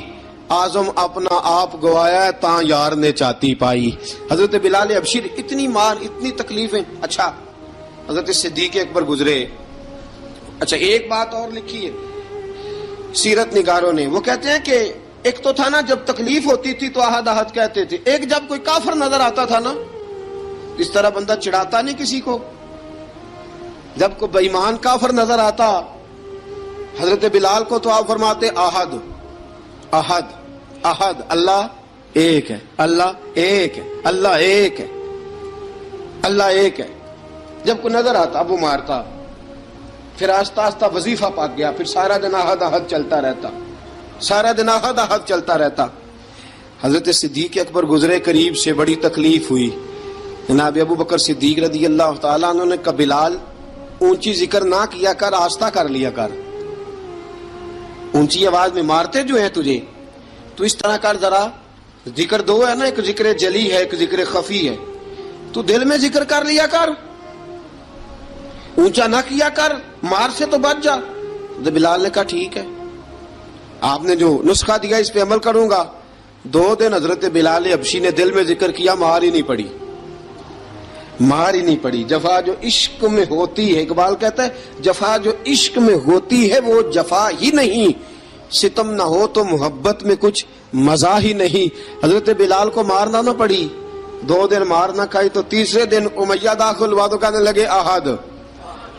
آزم اپنا آپ گوایا ہے تاں یار نے چاتی پائی۔ حضرت بلال حبشی اتنی مار اتنی تکلیفیں۔ اچھا حضرت صدیق اکبر گزرے۔ اچھا ایک بات اور لکھی ہے سیرت نگاروں نے، وہ کہتے ہیں کہ ایک تو تھا نا جب تکلیف ہوتی تھی تو احد احد کہتے تھے، ایک جب کوئی کافر نظر آتا تھا نا، اس طرح بندہ چڑھاتا نہیں کسی کو، جب کوئی بے ایمان کافر نظر آتا حضرت بلال کو تو آپ فرماتے احد احد احد، اللہ ایک ہے، اللہ ایک ہے، اللہ ایک ہے، اللہ ایک ہے۔ جب کوئی نظر آتا اب وہ مارتا، پھر آہستہ آہستہ وظیفہ پاک گیا، پھر سارا دن احد احد چلتا رہتا، سارا دن احد احد چلتا رہتا۔ حضرت صدیق اکبر گزرے قریب سے، بڑی تکلیف ہوئی۔ جناب ابو بکر صدیق رضی اللہ تعالیٰ عنہ نے کہا بلال اونچی ذکر نہ کیا کر، آہستہ کر لیا کر، اونچی آواز میں مارتے جو ہیں تجھے تو اس طرح کر، ذرا ذکر دو ہے نا، ایک ذکر جلی ہے ایک ذکر خفی ہے، تو دل میں ذکر کر لیا کر، اونچا نہ کیا کر، مار سے تو بچ جا۔ تو بلال نے کہا ٹھیک ہے، آپ نے جو نسخہ دیا اس پہ عمل کروں گا۔ 2 دن حضرت بلال حبشی نے دل میں ذکر کیا، مار ہی نہیں پڑی، مار ہی نہیں پڑی۔ جفا جو عشق میں ہوتی ہے، اقبال کہتا ہے جفا جو عشق میں ہوتی ہے وہ جفا ہی نہیں، ستم نہ ہو تو محبت میں کچھ مزہ ہی نہیں۔ حضرت بلال کو مارنا نہ پڑی، 2 دن مار نہ کھائی تو تیسرے دن امیہ داخل ہوا تو کہنے لگے احد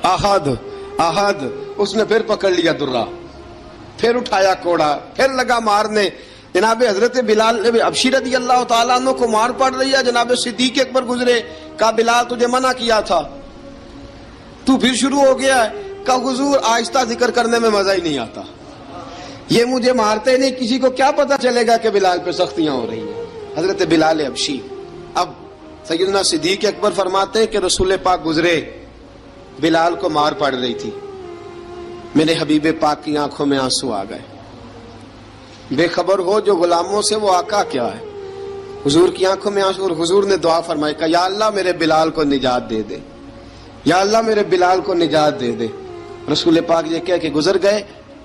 ahad ahad. اس نے پھر پکڑ لیا درہ، پھر اٹھایا کوڑا، پھر لگا مارنے. جناب حضرت بلال حبشی رضی اللہ تعالیٰ عنہ کو مار پڑ رہی ہے. جناب صدیق اکبر گزرے، کہا بلال تجھے منع کیا تھا، تو پھر شروع ہو گیا ہے. کہا حضور آہستہ ذکر کرنے میں مزہ ہی نہیں آتا، یہ مجھے مارتے نہیں، کسی کو کیا پتا چلے گا کہ بلال پہ سختیاں ہو رہی ہیں. حضرت بلال حبشی. اب سیدنا صدیق اکبر فرماتے ہیں کہ رسول پاک گزرے، بلال کو مار پڑ رہی تھی، میرے حبیب پاک کی آنکھوں میں آنسو آ گئے. بے خبر ہو جو غلاموں سے وہ آقا کیا ہے. حضور کی آنکھوں میں آنسو، اور حضور نے دعا فرمائی کہ یا اللہ میرے بلال کو نجات دے دے، یا اللہ میرے بلال کو نجات دے دے. رسول پاک یہ کہہ کے گزر گئے.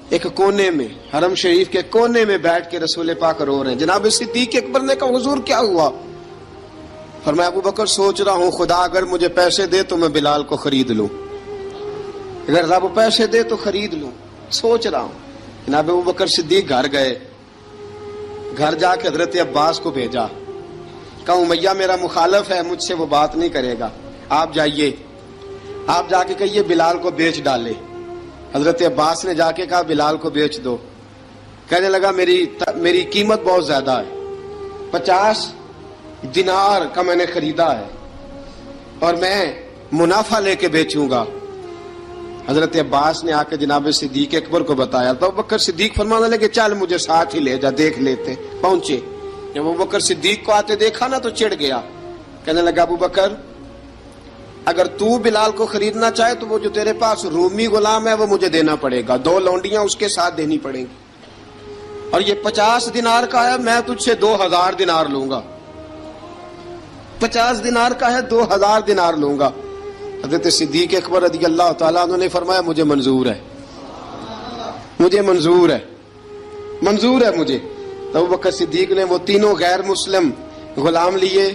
ایک کونے میں، حرم شریف کے کونے میں بیٹھ کے رسول پاک رو رہے ہیں. جناب صدیق اکبر نے کہا حضور کیا ہوا؟ فرمایا ابو بکر سوچ رہا ہوں خدا اگر مجھے پیسے دے تو میں بلال کو خرید لوں، اگر رب پیسے دے تو خرید لوں، سوچ رہا ہوں. جناب ابو بکر صدیق گھر گئے، گھر جا کے حضرت عباس کو بھیجا، کہا امیہ میرا مخالف ہے، مجھ سے وہ بات نہیں کرے گا، آپ جائیے، آپ جا کے کہیے بلال کو بیچ ڈالے. حضرت عباس نے جا کے کہا بلال کو بیچ دو. کہنے لگا میری قیمت بہت زیادہ ہے، 50 دینار کا میں نے خریدا ہے اور میں منافع لے کے بیچوں گا. حضرت عباس نے آ کے جناب صدیق اکبر کو بتایا تو ابو بکر صدیق فرمانے لگے چل مجھے ساتھ ہی لے جا، دیکھ لیتے. پہنچے، جب ابو بکر صدیق کو آتے دیکھا نا تو چڑ گیا. کہنے لگا ابو بکر اگر تو بلال کو خریدنا چاہے تو وہ جو تیرے پاس رومی غلام ہے وہ مجھے دینا پڑے گا، 2 لونڈیاں اس کے ساتھ دینی پڑیں گی، اور یہ 50 دینار کا ہے، میں تجھ سے 2000 دینار لوں گا. 50 دینار کا ہے، 2000 دینار لوں گا. حضرت صدیق اکبر رضی اللہ تعالیٰ عنہ نے فرمایا مجھے منظور ہے، مجھے منظور ہے، منظور ہے مجھے. تو ابو بکر صدیق نے وہ تینوں غیر مسلم غلام لیے،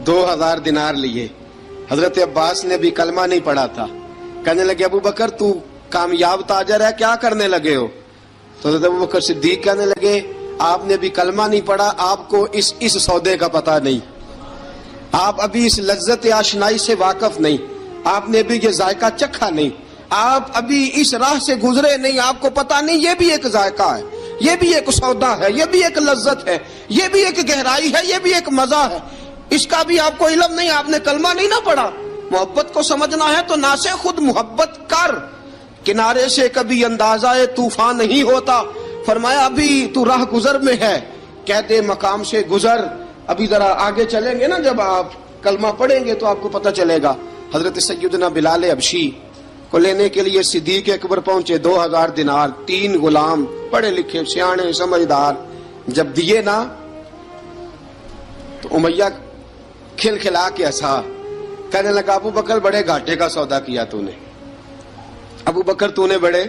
2000 دینار لیے. حضرت عباس نے بھی کلمہ نہیں پڑھا تھا. کہنے لگے ابو بکر تو کامیاب تاجر ہے، کیا کرنے لگے ہو؟ تو حضرت ابو بکر صدیق کہنے لگے آپ نے بھی کلمہ نہیں پڑھا، آپ کو اس سودے کا پتہ نہیں، آپ ابھی اس لذت آشنائی سے واقف نہیں، آپ نے بھی یہ ذائقہ چکھا نہیں، آپ ابھی اس راہ سے گزرے نہیں، آپ کو پتہ نہیں یہ بھی ایک ذائقہ ہے، یہ بھی ایک سودا ہے، یہ بھی ایک لذت ہے، یہ بھی ایک گہرائی ہے، یہ بھی ایک مزہ ہے، اس کا بھی آپ کو علم نہیں، آپ نے کلمہ نہیں نہ پڑھا. محبت کو سمجھنا ہے تو نہ سے خود محبت کر، کنارے سے کبھی اندازہ طوفان نہیں ہوتا. فرمایا ابھی تو راہ گزر میں ہے، کہتے مقام سے گزر. ابھی ذرا آگے چلیں گے نا، جب آپ کلمہ پڑھیں گے تو آپ کو پتہ چلے گا. حضرت سیدنا بلال حبشی کو لینے کے لیے صدیق اکبر پہنچے، 2000 دینار، 3 غلام پڑھے لکھے سیانے سمجھدار. جب دیے نا تو امیہ کھل کھلا کے ہنسا، کہنے لگا ابو بکر بڑے گھاٹے کا سودا کیا تو نے، ابو بکر تو نے بڑے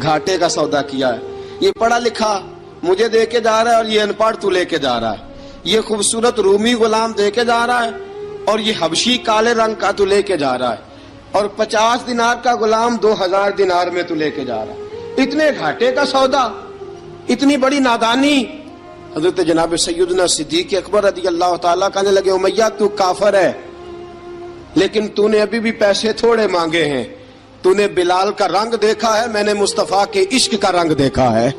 گھاٹے کا سودا کیا ہے. یہ پڑھا لکھا مجھے دے کے جا رہا ہے اور یہ ان پڑھ تو لے کے جا رہا ہے، یہ خوبصورت رومی غلام دے کے جا رہا ہے اور یہ حبشی کالے رنگ کا تو لے کے جا رہا ہے، اور 50 دینار کا غلام 2000 دینار میں تو لے کے جا رہا ہے. اتنے گھاٹے کا سودا، اتنی بڑی نادانی. حضرت جناب سیدنا صدیق اکبر رضی اللہ تعالیٰ کہنے لگے امیہ تو کافر ہے، لیکن تو نے ابھی بھی پیسے تھوڑے مانگے ہیں، تو نے بلال کا رنگ دیکھا ہے، میں نے مصطفیٰ کے عشق کا رنگ دیکھا ہے.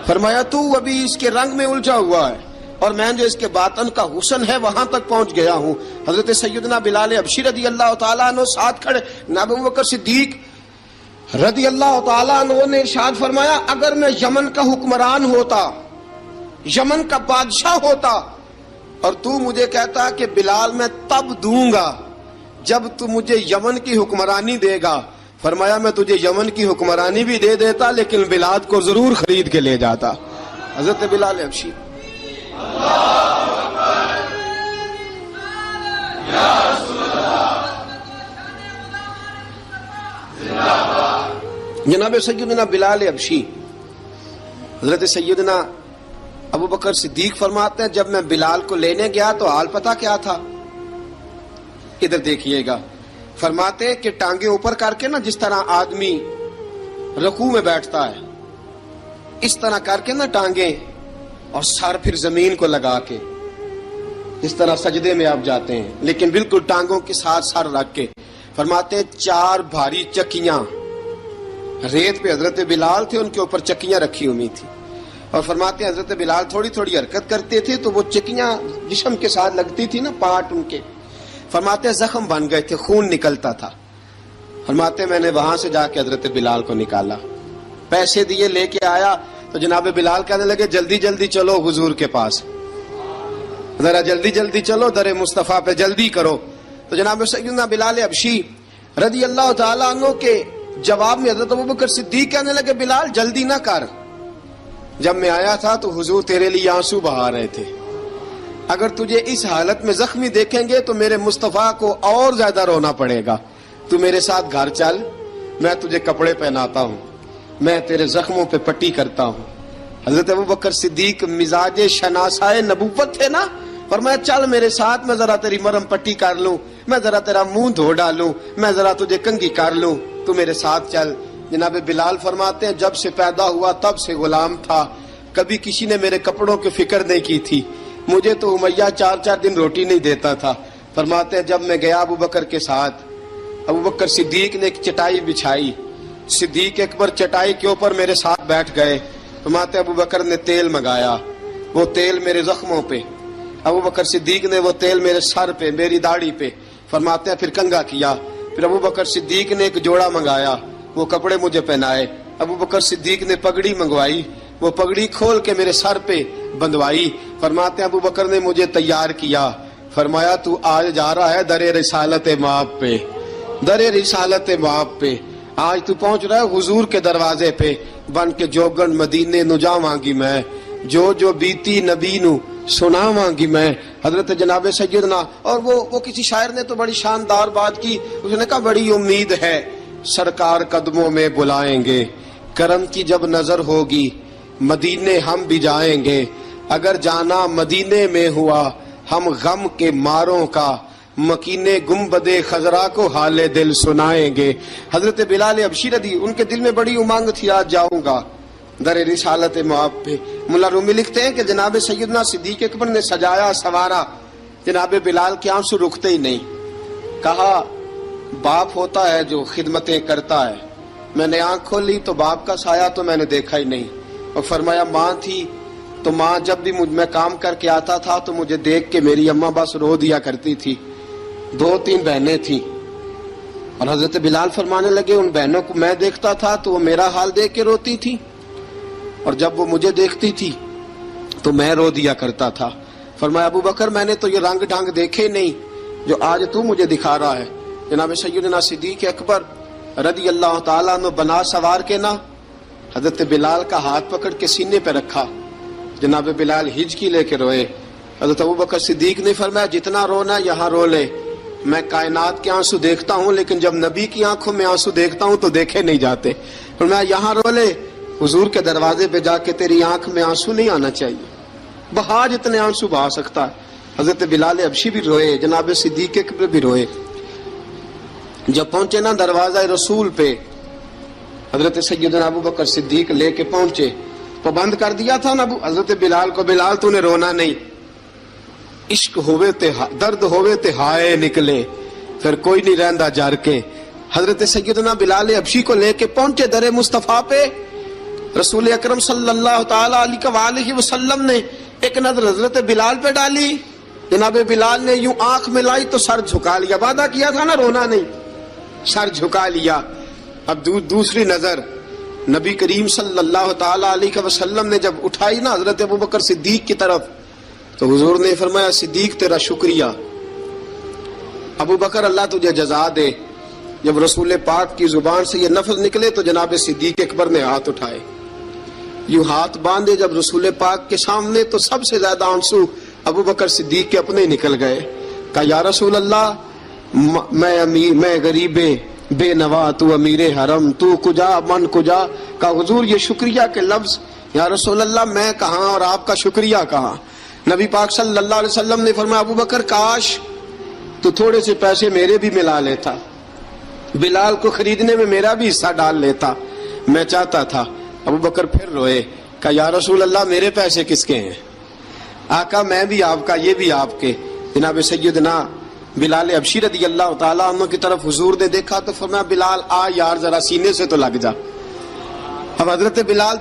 فرمایا تو ابھی اس کے رنگ میں الجھا ہوا ہے اور میں جو اس کے باطن کا حسن ہے وہاں تک پہنچ گیا ہوں. حضرت سیدنا بلال حبشی رضی اللہ تعالیٰ عنہ ساتھ کھڑے. جناب ابو بکر صدیق رضی اللہ تعالیٰ عنہ نے ارشاد فرمایا اگر میں یمن کا حکمران ہوتا، یمن کا بادشاہ ہوتا، اور تو مجھے کہتا کہ بلال میں تب دوں گا جب تو مجھے یمن کی حکمرانی دے گا. فرمایا میں تجھے یمن کی حکمرانی بھی دے دیتا لیکن بلال کو ضرور خرید کے لے جاتا. حضرت بلال حبشی. جناب سیدنا بلال حبشی، حضرت سیدنا ابو بکر صدیق فرماتے ہیں جب میں بلال کو لینے گیا تو حال پتہ کیا تھا؟ ادھر دیکھیے گا. فرماتے کہ ٹانگیں اوپر کر کے نا جس طرح آدمی رکوع میں بیٹھتا ہے اس طرح کر کے نا ٹانگیں، اور سر پھر زمین کو لگا کے جس طرح سجدے میں آپ جاتے ہیں، لیکن بالکل ٹانگوں کے ساتھ سر رکھ کے. فرماتے 4 بھاری چکیاں ریت پہ حضرت بلال تھے، ان کے اوپر چکیاں رکھی ہوئی تھی، اور فرماتے ہیں حضرت بلال تھوڑی تھوڑی حرکت کرتے تھے تو وہ چکیاں جسم کے ساتھ لگتی تھی نا، پارٹ ان کے، فرماتے ہیں زخم بن گئے تھے، خون نکلتا تھا۔ فرماتے ہیں میں نے وہاں سے جا کے حضرت بلال کو نکالا، پیسے دیے، لے کے آیا تو جناب بلال کہنے لگے جلدی جلدی چلو حضور کے پاس، ذرا جلدی جلدی چلو، در مصطفیٰ پہ جلدی کرو۔ تو جناب سیدنا بلال حبشی رضی اللہ تعالیٰ عنہ کے جواب میں حضرت ابوبکر صدیق کہنے لگے بلال جلدی نہ کر، جب میں آیا تھا تو حضور تیرے لیے آنسو بہا رہے تھے، اگر تجھے اس حالت میں زخمی دیکھیں گے تو میرے مصطفیٰ کو اور زیادہ رونا پڑے گا، تو میرے ساتھ گھر چل، میں تجھے کپڑے پہناتا ہوں، میں تیرے زخموں پہ پٹی کرتا ہوں۔ حضرت ابوبکر صدیق مزاج شناسائے نبوت تھے نا، فرمایا چل میرے ساتھ، میں ذرا تیری مرہم پٹی کر لوں، میں ذرا تیرا منہ دھو ڈالوں، میں ذرا تجھے کنگھی کر لوں، تو میرے ساتھ چل۔ جناب بلال فرماتے ہیں جب سے پیدا ہوا تب سے غلام تھا، کبھی کسی نے میرے کپڑوں کی فکر نہیں کی تھی، مجھے تو امیہ 4 دن روٹی نہیں دیتا تھا۔ فرماتے ہیں جب میں گیا ابوبکر کے ساتھ، ابوبکر صدیق نے ایک چٹائی بچھائی، صدیق اکبر چٹائی کے اوپر میرے ساتھ بیٹھ گئے۔ فرماتے ابوبکر نے تیل منگایا، وہ تیل میرے زخموں پہ، ابوبکر صدیق نے وہ تیل میرے سر پہ، میری داڑھی پہ، فرماتے ہیں پھر کنگھا کیا، پھر ابوبکر صدیق نے ایک جوڑا منگایا، وہ کپڑے مجھے پہنائے، ابوبکر صدیق نے پگڑی منگوائی، وہ پگڑی کھول کے میرے سر پہ بندھوائی۔ فرماتے ہیں ابوبکر نے مجھے تیار کیا، فرمایا تو آج جا رہا ہے در رسالت مآب پہ، در رسالت مآب پہ، آج تو پہنچ رہا ہے حضور کے دروازے پہ، بن کے جوگن مدینے نو جاواں گی میں، جو بیتی نبی نو سناواں گی میں۔ حضرت جناب سیدنا، اور وہ کسی شاعر نے تو بڑی شاندار بات کی، اس نے کہا بڑی امید ہے سرکار قدموں میں بلائیں گے، کرم کی جب نظر ہوگی مدینے ہم بھی جائیں گے، اگر جانا مدینے میں ہوا ہم غم کے ماروں کا، مکینے گنبد خضرا کو حال دل سنائیں گے۔ حضرت بلال حبشی رضی ان کے دل میں بڑی امنگ تھی آج جاؤں گا در رسالت مآب پہ۔ ملا رومی لکھتے ہیں کہ جناب سیدنا صدیق اکبر نے سجایا سوارا، جناب بلال کے آنسو رکتے ہی نہیں، کہا باپ ہوتا ہے جو خدمتیں کرتا ہے، میں نے آنکھ کھولی تو باپ کا سایہ تو میں نے دیکھا ہی نہیں، اور فرمایا ماں تھی تو ماں جب بھی میں کام کر کے آتا تھا تو مجھے دیکھ کے میری اماں بس رو دیا کرتی تھی، 2-3 بہنیں تھیں، اور حضرت بلال فرمانے لگے ان بہنوں کو میں دیکھتا تھا تو وہ میرا حال دیکھ کے روتی تھی، اور جب وہ مجھے دیکھتی تھی تو میں رو دیا کرتا تھا۔ فرمایا ابوبکر میں نے تو یہ رنگ ڈھنگ دیکھے نہیں جو آج تو مجھے دکھا رہا ہے۔ جناب سیدنا صدیق اکبر رضی اللہ تعالیٰ عنہ بنا سوار کے نا حضرت بلال کا ہاتھ پکڑ کے سینے پہ رکھا، جناب بلال ہچکی لے کے روئے۔ حضرت ابوبکر صدیق نے فرمایا جتنا رونا یہاں رو لے، میں کائنات کے آنسو دیکھتا ہوں لیکن جب نبی کی آنکھوں میں آنسو دیکھتا ہوں تو دیکھے نہیں جاتے، فرمایا یہاں رو لے، حضور کے دروازے پہ جا کے تیری آنکھ میں آنسو نہیں آنا چاہیے، بہا جتنے آنسو بہا سکتا ہے۔ حضرت بلال حبشی بھی روئے، جناب صدیق اکبر بھی روئے۔ جب پہنچے نا دروازہ رسول پہ، حضرت سیدنا ابوبکر صدیق لے کے پہنچے، پابند کر دیا تھا نا حضرت بلال کو، بلال تو نے رونا نہیں، عشق ہوئے تے درد ہوئے تے ہائے نکلے، پھر کوئی نہیں رہندا جر کے۔ حضرت سیدنا بلال حبشی کو لے کے پہنچے در مصطفیٰ پہ، رسول اکرم صلی اللہ تعالی علیہ وسلم نے ایک نظر حضرت بلال پہ ڈالی، جناب بلال نے یوں آنکھ میں لائی تو سر جھکا لیا، وعدہ کیا تھا نا رونا نہیں، سر جھکا لیا۔ اب دوسری نظر نبی کریم صلی اللہ تعالی علیہ وسلم نے جب اٹھائی نا حضرت ابوبکر صدیق کی طرف تو حضور نے فرمایا صدیق تیرا شکریہ، ابوبکر اللہ تجھے جزا دے۔ جب رسول پاک کی زبان سے یہ لفظ نکلے تو جناب صدیق اکبر نے ہاتھ اٹھائے، یوں ہاتھ باندھے جب رسول پاک کے سامنے تو سب سے زیادہ آنسو ابوبکر صدیق کے اپنے نکل گئے۔ کہا یا رسول اللہ میں غریب بے نوا، تو امیر حرم، تو کجا من کجا۔ کہا حضور یہ شکریہ کے لفظ، یا رسول اللہ میں کہاں اور آپ کا شکریہ کہاں۔ نبی پاک صلی اللہ علیہ وسلم نے فرمایا ابوبکر کاش تو تھوڑے سے پیسے میرے بھی ملا لیتا، بلال کو خریدنے میں میرا بھی حصہ ڈال لیتا، میں چاہتا تھا۔ ابوبکر پھر روئے، کہا یا رسول اللہ میرے پیسے کس کے ہیں؟ آقا میں بھی آپ کا، یہ بھی آپ کے۔ جناب سیدنا بلال حبشی رضی اللہ تعالیٰ عنہ کی طرف حضور نے دیکھا تو فرمایا بلال آ یار ذرا سینے سے تو لگ جا. اب حضرت بلال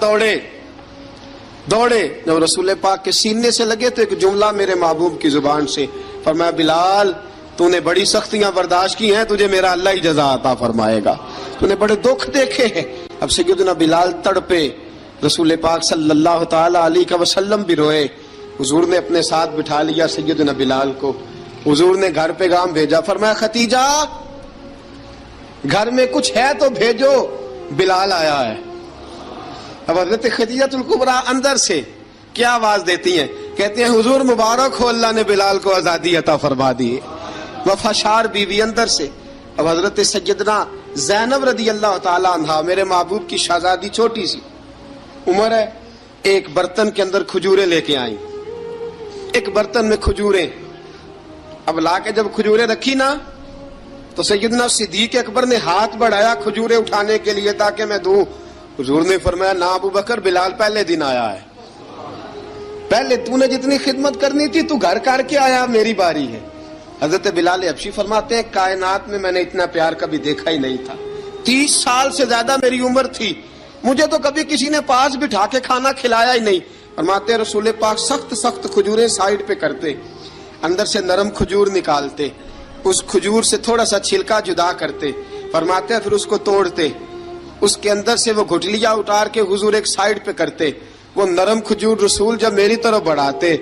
دوڑے جب رسول پاک کے سینے سے لگے تو ایک جملہ میرے محبوب کی زبان سے فرمایا بلال تو نے بڑی سختیاں برداشت کی ہیں, تجھے میرا اللہ ہی جزا عطا فرمائے گا, تو نے بڑے دکھ دیکھے ہیں. اب سیدنا بلال تڑپے, رسول پاک صلی اللہ تعالی علیہ وسلم بھی روئے. حضور نے اپنے ساتھ بٹھا لیا سیدنا بلال کو. حضور نے گھر پیغام بھیجا, فرمایا ختیجہ گھر میں کچھ ہے تو بھیجو, بلال آیا ہے. اب حضرت خدیجہ الکبریٰ اندر سے کیا آواز دیتی ہیں, کہتی ہیں حضور مبارک ہو, اللہ نے بلال کو آزادی عطا فرما دی. وفاشار بیوی اندر سے. اب حضرت سیدنا زینب رضی اللہ تعالی عنہا میرے محبوب کی شہزادی, چھوٹی سی عمر ہے, ایک برتن کے اندر کھجوریں لے کے آئیں. ایک برتن میں کھجوریں, اب لا کے جب کھجوریں رکھی نا تو سیدنا صدیق اکبر نے ہاتھ بڑھایا کھجوریں اٹھانے کے لیے تاکہ میں دوں. حضور نے فرمایا نا ابو بکر, بلال پہلے دن آیا ہے, پہلے تو نے جتنی خدمت کرنی تھی تو گھر کر کے آیا, میری باری ہے. حضرت بلال حبشی فرماتے ہیں کائنات میں نے اتنا پیار کبھی دیکھا ہی نہیں تھا. 30 سال سے زیادہ میری عمر تھی, مجھے تو کبھی کسی نے پاس بٹھا کے کھانا کھلایا ہی نہیں. فرماتے ہیں رسول پاک سخت کھجوریں سائیڈ پہ کرتے, اندر سے نرم کھجور نکالتے, اس کھجور سے تھوڑا سا چھلکا جدا کرتے. فرماتے ہیں پھر اس کو توڑتے, اس کے اندر سے وہ گھٹلیاں اتار کے حضور ایک سائیڈ پہ کرتے. وہ نرم کھجور رسول جب میری طرف بڑھاتے,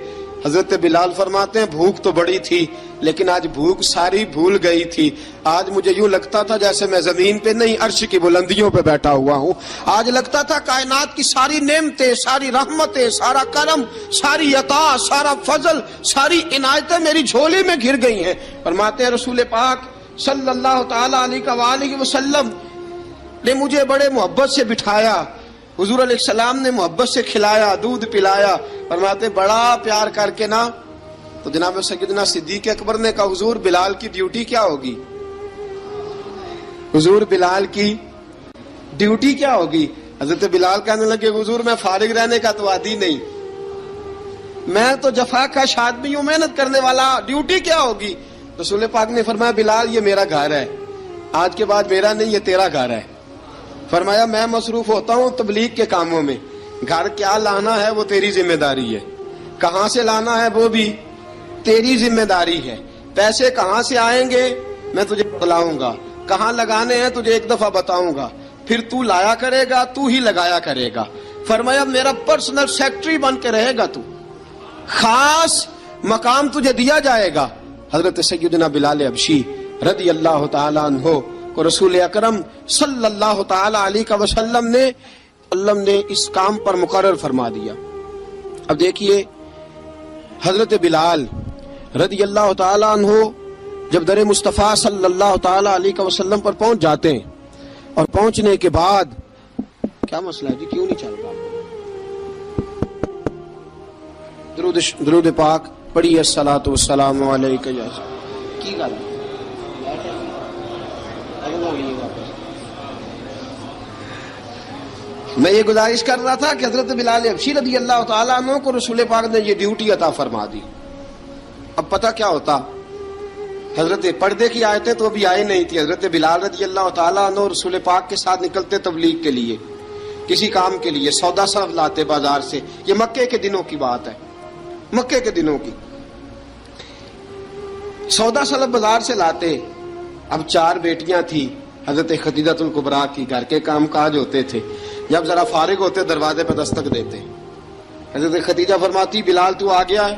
حضرت بلال فرماتے ہیں بھوک تو بڑی تھی لیکن آج بھوک ساری بھول گئی تھی. آج مجھے یوں لگتا تھا جیسے میں زمین پہ نہیں عرش کی بلندیوں پہ بیٹھا ہوا ہوں. آج لگتا تھا کائنات کی ساری نعمتیں, ساری رحمتیں, سارا کرم, ساری عطا, سارا فضل, ساری عنایتیں میری جھولی میں گر گئی ہیں. فرماتے ہیں رسول پاک صلی اللہ تعالی علیہ وسلم نے مجھے بڑے محبت سے بٹھایا, حضور علیہ السلام نے محبت سے کھلایا, دودھ پلایا. فرماتے بڑا پیار کر کے نا تو جناب سیدنا صدیق اکبر نے کہا حضور بلال کی ڈیوٹی کیا ہوگی, حضور بلال کی ڈیوٹی کیا ہوگی. حضرت بلال کہنے لگے حضور میں فارغ رہنے کا تو عادی نہیں, میں تو جفا کش آدمی ہوں, محنت کرنے والا, ڈیوٹی کیا ہوگی. رسول پاک نے فرمایا بلال یہ میرا گھر ہے, آج کے بعد میرا نہیں یہ تیرا گھر ہے. فرمایا میں مصروف ہوتا ہوں تبلیغ کے کاموں میں, گھر کیا لانا ہے وہ تیری ذمہ داری ہے, کہاں سے لانا ہے وہ بھی تیری ذمہ داری ہے, پیسے کہاں سے آئیں گے میں تجھے بتلاؤں گا, کہاں لگانے ہیں تجھے ایک دفعہ بتاؤں گا, پھر تو لایا کرے گا, تو ہی لگایا کرے گا. فرمایا میرا پرسنل سیکٹری بن کے رہے گا, تو خاص مقام تجھے دیا جائے گا. حضرت سیدنا بلال حبشی رضی اللہ تعالی عنہ کو رسول اکرم صلی اللہ تعالی علیہ وسلم نے اس کام پر مقرر فرما دیا. اب دیکھیے حضرت بلال رضی اللہ تعالی عنہ جب در مصطفیٰ صلی اللہ تعالی علیہ وسلم پر پہنچ جاتے ہیں, اور پہنچنے کے بعد کیا مسئلہ ہے جی, کیوں نہیں چل رہا؟ درود پاک پڑھیے الصلاۃ والسلام علیک. کی گل میں یہ گزارش کر رہا تھا کہ حضرت بلال حبشی رضی اللہ تعالیٰ عنہ کو رسول پاک نے یہ ڈیوٹی عطا فرما دی. اب پتہ کیا ہوتا, حضرت پردے کی آیتیں تو ابھی آئی نہیں تھی. حضرت بلال رضی اللہ تعالیٰ عنہ رسول پاک کے ساتھ نکلتے تبلیغ کے لیے, کسی کام کے لیے, سودا سلف لاتے بازار سے. یہ مکے کے دنوں کی بات ہے, مکے کے دنوں کی. سودا سلف بازار سے لاتے. اب 4 بیٹیاں تھیں حضرت خدیجہ الکبریٰ کی, گھر کے کام کاج ہوتے تھے. جب ذرا فارغ ہوتے دروازے پہ دستک دیتے. حضرت خدیجہ فرماتی بلال تو آ گیا ہے.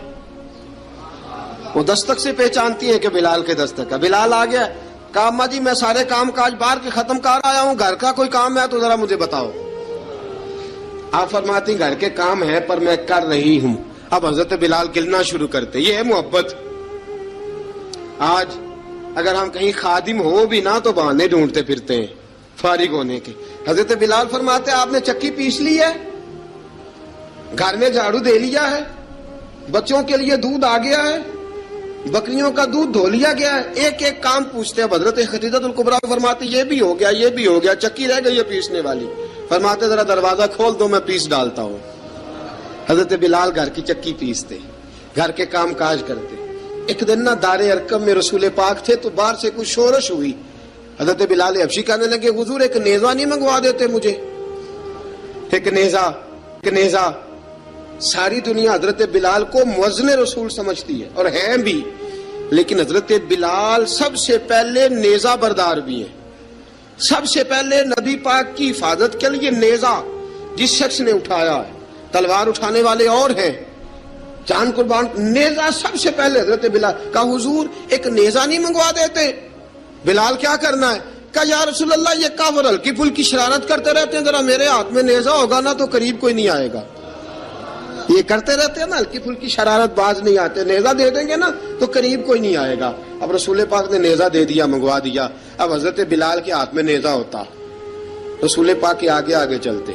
وہ دستک سے پہچانتی ہیں کہ بلال کے دستک ہے. بلال آ گیا. کہا اماں جی میں سارے کام کاج باہر کے ختم کر آیا ہوں, گھر کا کوئی کام ہے تو ذرا مجھے بتاؤ. آپ فرماتی گھر کے کام ہے پر میں کر رہی ہوں. اب حضرت بلال گلنا شروع کرتے. یہ ہے محبت. آج اگر ہم کہیں خادم ہو بھی نہ تو بہانے ڈھونڈتے پھرتے ہیں فارغ ہونے کے. حضرت بلال فرماتے آپ نے چکی پیس لی ہے, گھر میں جھاڑو دے لیا ہے, بچوں کے لیے دودھ آ گیا ہے, بکریوں کا دودھ دھو لیا گیا ہے, ایک ایک کام پوچھتے. اب حضرت خدیجہ الکبریٰ فرماتے یہ بھی ہو گیا, یہ بھی ہو گیا, چکی رہ گئی ہے پیسنے والی. فرماتے ذرا دروازہ کھول دو میں پیس ڈالتا ہوں. حضرت بلال گھر کی چکی پیستے, گھر کے کام کاج کرتے. ایک دن نا دار ارقم میں رسول پاک تھے تو باہر سے کچھ شورش ہوئی. حضرت بلال حبشی کہنے لگے حضور ایک نیزہ نہیں منگوا دیتے مجھے؟ ایک نیزہ. ساری دنیا حضرت بلال کو مؤذن رسول سمجھتی ہے اور ہیں بھی، لیکن حضرت بلال سب سے پہلے نیزہ بردار بھی ہیں. سب سے پہلے نبی پاک کی حفاظت کے لیے نیزہ جس شخص نے اٹھایا ہے، تلوار اٹھانے والے اور ہیں، جان قربان، نیزہ سب سے پہلے حضرت بلال. کہا حضور ایک نیزہ نہیں منگوا دیتے؟ بلال کیا کرنا ہے؟ کہا یا رسول اللہ یہ کافر ہلکی پھلکی شرارت کرتے رہتے ہیں، ذرا میرے ہاتھ میں نیزہ ہوگا نا تو قریب کوئی نہیں آئے گا. یہ کرتے رہتے ہیں نا ہلکی پھلکی شرارت، باز نہیں آتے، نیزہ دے دیں گے نا تو قریب کوئی نہیں آئے گا. اب رسول پاک نے نیزہ دے دیا، منگوا دیا. اب حضرت بلال کے ہاتھ میں نیزہ ہوتا، رسول پاک کے آگے آگے چلتے،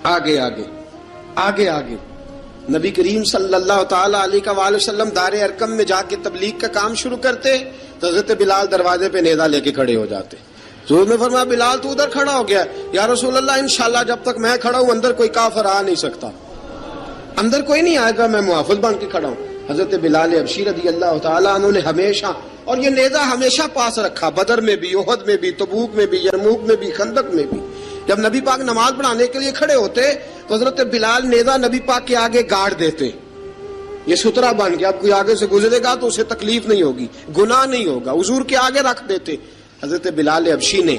آگے نبی کریم صلی اللہ تعالی علیہ وآلہ وسلم دار ارقم میں جا کے تبلیغ کا کام شروع کرتے تو حضرت بلال دروازے پہ نیزہ لے کے کھڑے ہو جاتے. حضور نے فرمایا بلال تو ادھر کھڑا ہو گیا. یا رسول اللہ انشاءاللہ جب تک میں کھڑا ہوں اندر کوئی کافر آ نہیں سکتا، اندر کوئی نہیں آئے گا، میں محافظ بن کے کھڑا ہوں. حضرت بلال حبشی رضی اللہ تعالیٰ عنہ نے ہمیشہ، اور یہ نیزہ ہمیشہ پاس رکھا، بدر میں بھی، احد میں بھی، تبوک میں بھی، یرموک میں بھی، خندق میں بھی. جب نبی پاک نماز پڑھانے کے لیے کھڑے ہوتے تو حضرت بلال نیزہ نبی پاک کے آگے گاڑ دیتے. یہ سترا بن گیا، اب کوئی آگے سے گزرے گا تو اسے تکلیف نہیں ہوگی، گناہ نہیں ہوگا، حضور کے آگے رکھ دیتے. حضرت بلال حبشی نے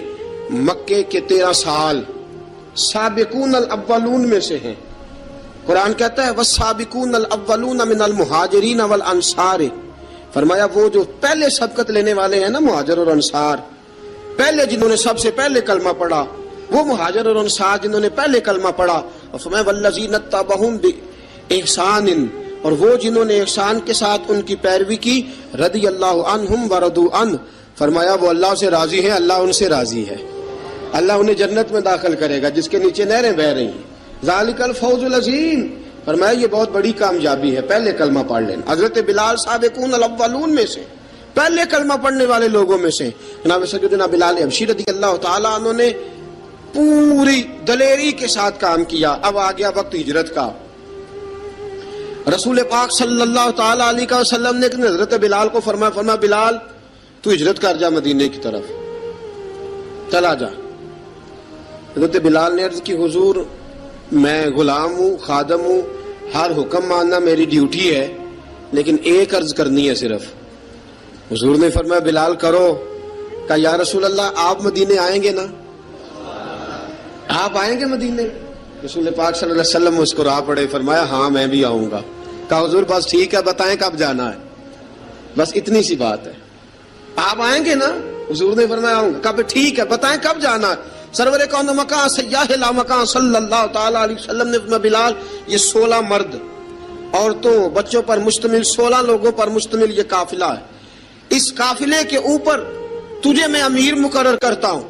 مکے کے 13 سال سابقون الاولون میں سے ہیں. قرآن کہتا ہے والسابقون الاولون من المہاجرین والانصار. فرمایا وہ جو پہلے سبقت لینے والے ہیں نا مہاجر اور انصار، پہلے جنہوں نے سب سے پہلے کلمہ پڑھا، وہ مہاجر اور انصار جنہوں نے پہلے کلمہ پڑھا. اور فرمایا والذین اتبعوہم بإحسان، اور وہ جنہوں نے احسان کے ساتھ ان کی پیروی کی، رضی اللہ عنہم ورضوا عنہ. فرمایا وہ اللہ سے راضی ہیں، اللہ ان سے راضی ہے، اللہ انہیں جنت میں داخل کرے گا جس کے نیچے نہریں بہہ رہی ہیں. ذالک الفوز العظیم. فرمایا یہ بہت بڑی کامیابی ہے پہلے کلمہ پڑھ لینا. حضرت بلال سابقون الاولون میں سے، پہلے کلمہ پڑھنے والے لوگوں میں سے. جناب سیدنا بلال حبشی رضی اللہ تعالیٰ عنہ نے پوری دلیری کے ساتھ کام کیا. اب آ گیا وقت ہجرت کا. رسول پاک صلی اللہ تعالیٰ علیہ وسلم نے حضرت بلال کو فرمایا بلال تو ہجرت کر جا مدینے کی طرف، چلا جا. حضرت بلال نے عرض کی حضور میں غلام ہوں، خادم ہوں، ہر حکم ماننا میری ڈیوٹی ہے، لیکن ایک عرض کرنی ہے صرف. حضور نے فرمایا بلال کرو. کہا یا رسول اللہ آپ مدینے آئیں گے نا؟ آپ آئیں گے مدینے؟ رسول پاک صلی اللہ علیہ وسلم مسکرا پڑے، فرمایا ہاں میں بھی آؤں گا. کہا حضور بس ٹھیک ہے، بتائیں کب جانا ہے، بس اتنی سی بات ہے. آپ آئیں گے نا؟ حضور نے فرمایا آؤں گا. کہا ٹھیک ہے، بتائیں کب جانا ہے. سرور کون مکان سیاح لا مکان صلی اللہ تعالی علیہ وسلم نے فرمایا بلال یہ 16 مرد عورتوں بچوں پر مشتمل 16 لوگوں پر مشتمل یہ قافلہ ہے. اس قافلے کے اوپر تجھے میں امیر مقرر کرتا ہوں،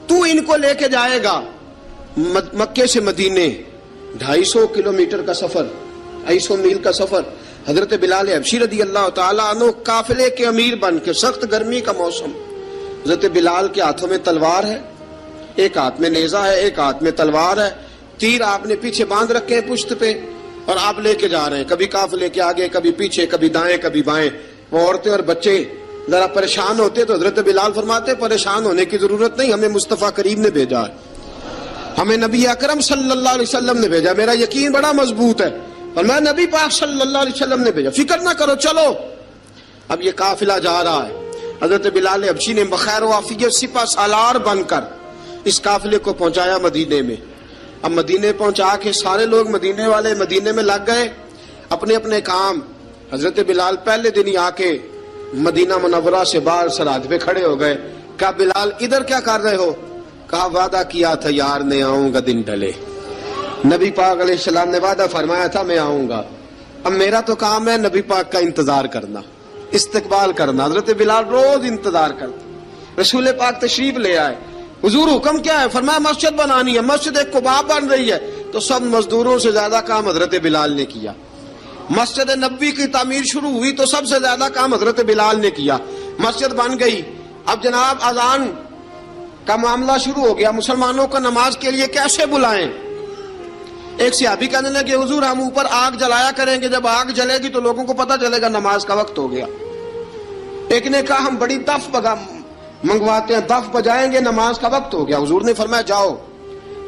تو ان کو لے کے جائے گا مکے سے مدینے. 250 کلومیٹر کا سفر، 250 میل کا سفر. حضرت بلال حبشی رضی اللہ تعالیٰ عنہ قافلے کے امیر بن کے، سخت گرمی کا موسم، حضرت بلال کے ہاتھوں میں تلوار ہے، ایک ہاتھ میں نیزہ ہے، ایک ہاتھ میں تلوار ہے، تیر آپ نے پیچھے باندھ رکھے ہیں پشت پہ، اور آپ لے کے جا رہے ہیں، کبھی قافلے کے آگے، کبھی پیچھے، کبھی دائیں کبھی بائیں. وہ عورتیں اور بچے ذرا پریشان ہوتے تو حضرت بلال فرماتے پریشان ہونے کی ضرورت نہیں، ہمیں مصطفیٰ کریم نے بھیجا ہے، ہمیں نبی اکرم صلی اللہ علیہ وسلم نے بھیجا، میرا یقین بڑا مضبوط ہے، اور میں نبی پاک صلی اللہ علیہ وسلم نے بھیجا، فکر نہ کرو چلو. اب یہ قافلہ جا رہا ہے. حضرت بلال حبشی نے بخیر و عافیت سپہ سالار بن کر اس قافلے کو پہنچایا مدینے میں. اب مدینے پہنچا کے سارے لوگ مدینے والے مدینے میں لگ گئے اپنے اپنے کام. حضرت بلال پہلے دن ہی آ کے مدینہ منورہ سے باہر سرحد پہ کھڑے ہو گئے. کہا بلال ادھر کیا کر رہے ہو؟ کہا وعدہ کیا تھا یار نے آؤں گا دن ڈھلے. نبی پاک علیہ السلام نے وعدہ فرمایا تھا میں آؤں گا. اب میرا تو کام ہے نبی پاک کا انتظار کرنا، استقبال کرنا. حضرت بلال روز انتظار کرتے. رسول پاک تشریف لے آئے. حضور حکم کیا ہے؟ فرمایا مسجد بنانی ہے. مسجد قباء بن رہی ہے. تو سب مزدوروں سے زیادہ کام حضرت بلال نے کیا. مسجد نبوی کی تعمیر شروع ہوئی تو سب سے زیادہ کام حضرت بلال نے کیا. مسجد بن گئی. اب جناب اذان کا معاملہ شروع ہو گیا. مسلمانوں کو نماز کے لیے کیسے بلائیں؟ ایک صحابی کہنے لگے حضور ہم اوپر آگ جلایا کریں گے، جب آگ جلے گی تو لوگوں کو پتہ چلے گا نماز کا وقت ہو گیا۔ ایک نے کہا ہم بڑی دف منگواتے ہیں، دف بجائیں گے، نماز کا وقت ہو گیا۔ حضور نے فرمایا جاؤ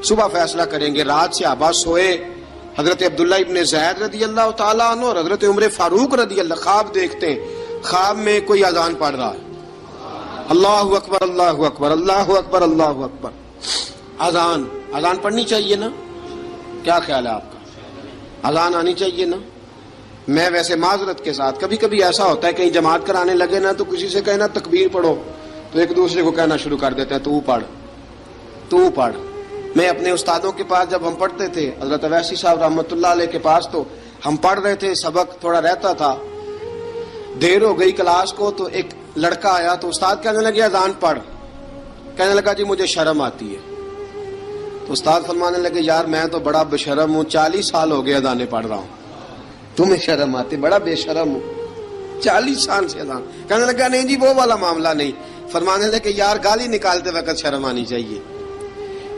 صبح فیصلہ کریں گے۔ رات صحابہ سوئے، حضرت عبداللہ ابن زید رضی اللہ تعالیٰ عنہ اور حضرت عمر فاروق رضی اللہ خواب دیکھتے ہیں، خواب میں کوئی اذان پڑھ رہا ہے، اللہ اکبر اللہ اکبر اللہ اکبر اللہ اکبر۔ اذان پڑھنی چاہیے نا؟ کیا خیال ہے آپ کا؟ اذان آنی چاہیے نا؟ میں ویسے معذرت کے ساتھ کبھی کبھی ایسا ہوتا ہے کہیں جماعت کرانے لگے نا تو کسی سے کہنا تکبیر پڑھو تو ایک دوسرے کو کہنا شروع کر دیتے ہیں تو پڑھ۔ میں اپنے استادوں کے پاس جب ہم پڑھتے تھے، حضرت اویسی صاحب رحمۃ اللہ علیہ کے پاس، تو ہم پڑھ رہے تھے، سبق تھوڑا رہتا تھا، دیر ہو گئی کلاس کو، تو ایک لڑکا آیا تو استاد کہنے لگے اذان پڑھ، کہنے لگا جی مجھے شرم آتی ہے۔ تو استاد فرمانے لگے یار میں تو بڑا بے شرم ہوں، 40 سال ہو گئے اذانیں پڑھ رہا ہوں، تمہیں شرم آتی؟ بڑا بے شرم ہوں، 40 سال سے اذان۔ کہنے لگا نہیں جی وہ والا معاملہ نہیں۔ فرمانے لگے یار گالی نکالتے وقت شرم آنی چاہیے،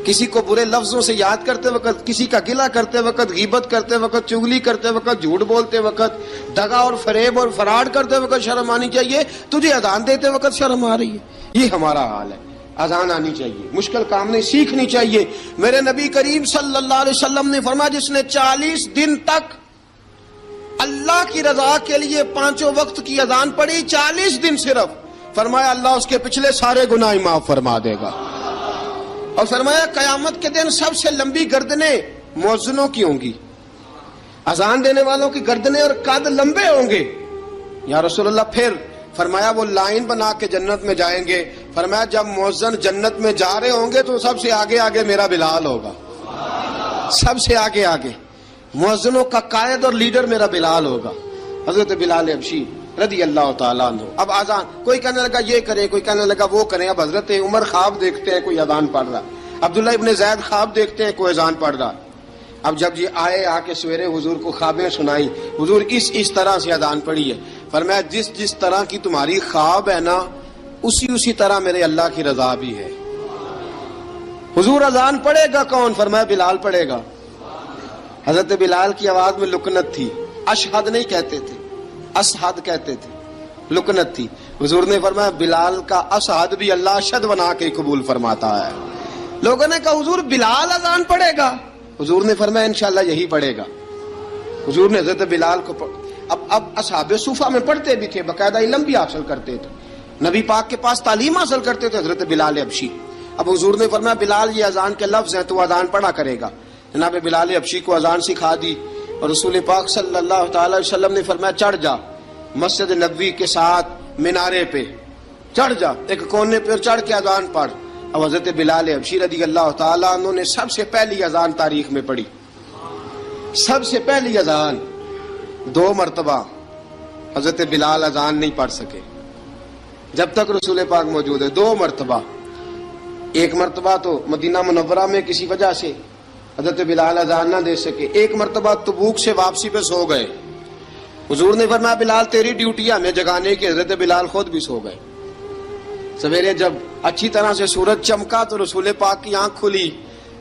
کسی کو برے لفظوں سے یاد کرتے وقت، کسی کا گلہ کرتے وقت، غیبت کرتے وقت، چغلی کرتے وقت، جھوٹ بولتے وقت، دغا اور فریب اور فراڈ کرتے وقت شرم آنی چاہیے، تجھے اذان دیتے وقت شرم آ رہی ہے۔ یہ ہمارا حال ہے، اذان آنی چاہیے، مشکل کام نہیں، سیکھنی چاہیے۔ میرے نبی کریم صلی اللہ علیہ وسلم نے فرمایا جس نے 40 دن تک اللہ کی رضا کے لیے 5 وقت کی اذان پڑھی، 40 دن صرف، فرمایا اللہ اس کے پچھلے سارے گناہ معاف فرما دے گا۔ اور فرمایا قیامت کے دن سب سے لمبی گردنیں مؤذنوں کی ہوں گی، اذان دینے والوں کی گردنیں اور قد لمبے ہوں گے۔ یا رسول اللہ پھر؟ فرمایا وہ لائن بنا کے جنت میں جائیں گے۔ فرمایا جب مؤذن جنت میں جا رہے ہوں گے تو سب سے آگے آگے میرا بلال ہوگا، سب سے آگے آگے مؤذنوں کا قائد اور لیڈر میرا بلال ہوگا، حضرت بلال حبشی رضی اللہ تعالیٰ عنہ۔ اب اذان کوئی کہنے لگا یہ کریں، کوئی کہنے لگا وہ کریں۔ اب حضرت عمر خواب دیکھتے ہیں کوئی اذان پڑھ رہا، عبداللہ ابن زید خواب دیکھتے ہیں کوئی اذان پڑھ رہا۔ اب جب یہ آئے آ کے سویرے حضور کو خوابیں سنائی، حضور اس طرح سے اذان پڑھی ہے۔ فرمایا جس طرح کی تمہاری خواب ہے نا اسی طرح میرے اللہ کی رضا بھی ہے۔ حضور اذان پڑھے گا کون؟ فرمایا بلال پڑھے گا۔ حضرت بلال کی آواز میں لکنت تھی، اشہد نہیں کہتے تھے، اشہد کہتے تھے، لکنت تھی۔ حضور نے فرمایا بلال کا اشہد بھی اللہ اشہد بنا کے قبول فرماتا ہے۔ لوگوں نے کہا حضور بلال اذان پڑھے گا؟ حضور نے فرمایا انشاءاللہ یہی پڑھے گا۔ حضور نے حضرت بلال کو اب اصحاب صوفہ میں پڑھتے بھی تھے، باقاعدہ علم بھی حاصل کرتے تھے، نبی پاک کے پاس تعلیم حاصل کرتے تھے حضرت بلال حبشی۔ اب حضور نے فرمایا بلال یہ اذان کے لفظ ہیں تو اذان پڑھا کرے گا۔ جناب بلال حبشی کو اذان سکھا دی اور رسول پاک صلی اللہ تعالی وسلم نے فرمایا چڑھ جا مسجد نبوی کے ساتھ مینارے پہ، چڑھ جا ایک کونے پہ چڑھ کے اذان پڑھ۔ اب حضرت بلال حبشی رضی اللہ تعالیٰ عنہ نے سب سے پہلی اذان تاریخ میں پڑھی، سب سے پہلی اذان 2 مرتبہ حضرت بلال اذان نہیں پڑھ سکے جب تک رسول پاک موجود ہے، 2 مرتبہ۔ ایک مرتبہ تو مدینہ منورہ میں کسی وجہ سے حضرت بلال اذان نہ دے سکے، ایک مرتبہ تبوک سے واپسی پہ سو گئے۔ حضور نے فرمایا بلال تیری ڈیوٹی ہے ہمیں جگانے کی، حضرت بلال خود بھی سو گئے۔ سویرے جب اچھی طرح سے سورج چمکا تو رسول پاک کی آنکھ کھلی،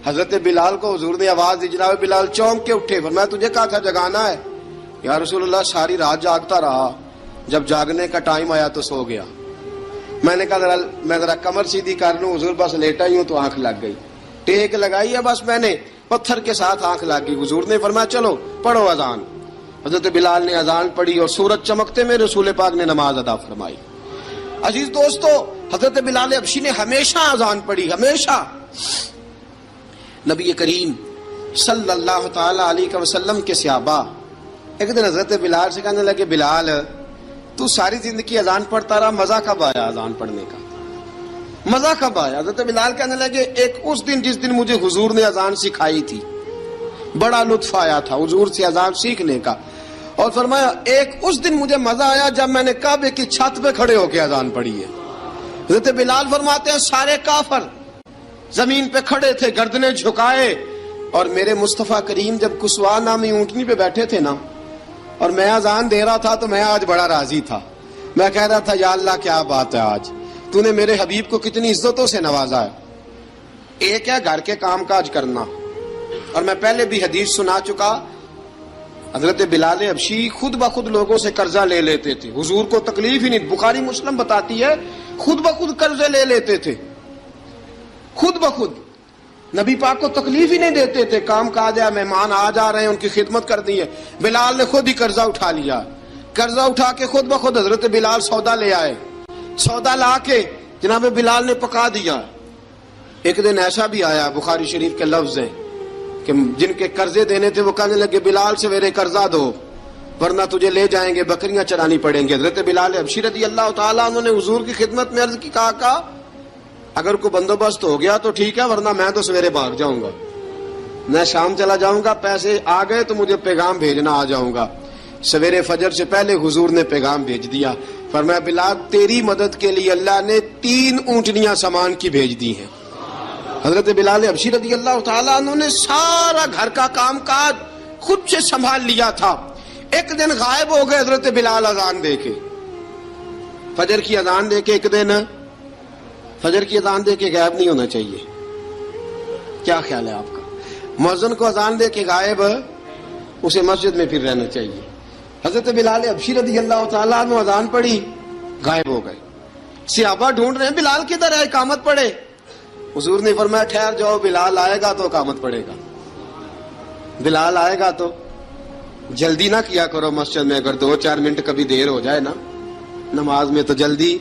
حضرت بلال کو حضور نے آواز دی، جناب بلال چونک کے اٹھے، فرمایا تجھے کہا تھا جگانا ہے؟ یا رسول اللہ ساری رات جاگتا رہا، جب جاگنے کا ٹائم آیا تو سو گیا۔ میں نے کہا میں ذرا کمر سیدھی کر لوں، حضور بس لیٹا ہی ہوں تو آنکھ لگ گئی، ٹیک لگائی ہے بس میں نے، پتھر کے ساتھ آنکھ لگ گئی۔ حضور نے فرمایا چلو پڑھو اذان۔ حضرت بلال نے اذان پڑھی اور سورج چمکتے میں رسول پاک نے نماز ادا فرمائی۔ عزیز دوستو حضرت بلال حبشی نے ہمیشہ اذان پڑھی، ہمیشہ۔ نبی کریم صلی اللہ تعالی علیہ وسلم کے صحابہ ایک دن حضرت بلال سے کہنے لگے بلال تو ساری زندگی اذان پڑھتا رہا، مزہ کب آیا اذان پڑھنے کا؟ مزہ کب آیا؟ حضرت بلال کہنے لگے ایک اس دن جس دن مجھے حضور نے اذان سکھائی تھی، بڑا لطف آیا تھا حضور سے اذان سیکھنے کا، اور فرمایا ایک اس دن مجھے مزہ آیا جب میں نے کعبے کی چھت پہ کھڑے ہو کے اذان پڑھی ہے۔ حضرت بلال فرماتے ہیں سارے کافر زمین پہ کھڑے تھے گردنیں جھکائے، اور میرے مصطفیٰ کریم جب کسوا نامی اونٹنی پہ بیٹھے تھے نا اور میں اذان دے رہا تھا تو میں آج بڑا راضی تھا، میں کہہ رہا تھا یا اللہ کیا بات ہے، آج تو نے میرے حبیب کو کتنی عزتوں سے نوازا ہے۔ ایک ہے گھر کے کام کاج کرنا، اور میں پہلے بھی حدیث سنا چکا، حضرت بلال حبشی خود بخود لوگوں سے قرضہ لے لیتے تھے، حضور کو تکلیف ہی نہیں، بخاری مسلم بتاتی ہے خود بخود قرضے لے لیتے تھے، خود بخود نبی پاک کو تکلیف ہی نہیں دیتے تھے، کام کاج ہے، مہمان آ جا رہے ہیں ان کی خدمت کر دی ہے، بلال نے خود ہی قرضہ اٹھا لیا، قرضہ اٹھا کے خود بخود حضرت بلال سودا لے آئے، سودا لا کے جناب بلال نے پکا دیا۔ ایک دن ایسا بھی آیا، بخاری شریف کے لفظ ہیں کہ جن کے قرضے دینے تھے وہ کہنے لگے بلال سے میرے قرضہ دو ورنہ تجھے لے جائیں گے، بکریاں چرانی پڑیں گے۔ حضرت بلال حبشی رضی اللہ تعالیٰ عنہ نے حضور کی خدمت میں عرض کی، کہا اگر کوئی بندوبست ہو گیا تو ٹھیک ہے ورنہ میں تو سویرے بھاگ جاؤں گا، میں شام چلا جاؤں گا، پیسے آ گئے تو مجھے پیغام بھیجنا، آ جاؤں گا۔ سویرے فجر سے پہلے حضور نے پیغام بھیج دیا، فرمایا بلال تیری مدد کے لیے اللہ نے 3 اونٹنیاں سامان کی بھیج دی ہیں۔ حضرت بلال حبشی رضی اللہ تعالیٰ عنہ نے سارا گھر کا کام کاج خود سے سنبھال لیا تھا۔ ایک دن غائب ہو گئے حضرت بلال اذان دے کے، فجر کی اذان دے کے، ایک دن فجر کی اذان دے کے غائب نہیں ہونا چاہیے، کیا خیال ہے آپ کا؟ مؤذن کو اذان دے کے غائب، اسے مسجد میں پھر رہنا چاہیے۔ حضرت بلال حبشی رضی اللہ تعالیٰ عنہ اذان پڑھی، غائب ہو گئے، صحابہ ڈھونڈ رہے ہیں بلال کدھر ہے، اقامت پڑھے۔ حضور نے فرمایا ٹھہر جاؤ، بلال آئے گا تو اقامت پڑھے گا، بلال آئے گا تو جلدی نہ کیا کرو مسجد میں، اگر 2-4 منٹ کبھی دیر ہو جائے نا نماز میں تو جلدی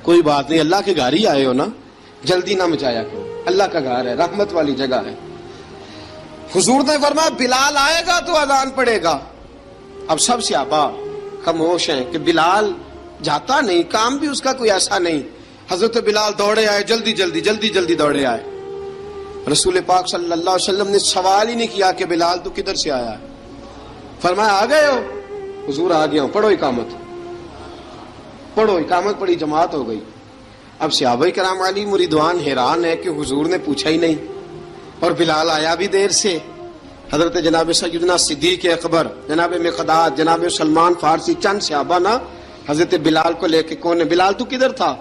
کوئی بات نہیں، اللہ کے گھر ہی آئے ہو نا، جلدی نہ مچایا کرو، اللہ کا گھر ہے، رحمت والی جگہ ہے۔ حضور نے فرمایا بلال آئے گا تو اذان پڑھے گا۔ اب سب صحابہ خاموش ہیں کہ بلال جاتا نہیں، کام بھی اس کا کوئی ایسا نہیں۔ حضرت بلال دوڑے آئے، جلدی جلدی دوڑے آئے۔ رسول پاک صلی اللہ علیہ وسلم نے سوال ہی نہیں کیا کہ بلال تو کدھر سے آیا ہے، فرمایا آ گئے ہو؟ حضور آ گیا ہوں، پڑھو اقامت، پڑھو اقامت پڑھی، جماعت ہو گئی۔ اب صحابہ کرام علی مریدوان حیران ہے کہ حضور نے پوچھا ہی نہیں اور بلال آیا بھی دیر سے۔ حضرت جناب سیدنا صدیق اکبر، جناب مقداد، جناب سلمان فارسی، چند صحابہ نا حضرت بلال کو لے کے، کون ہے بلال تو کدھر تھا؟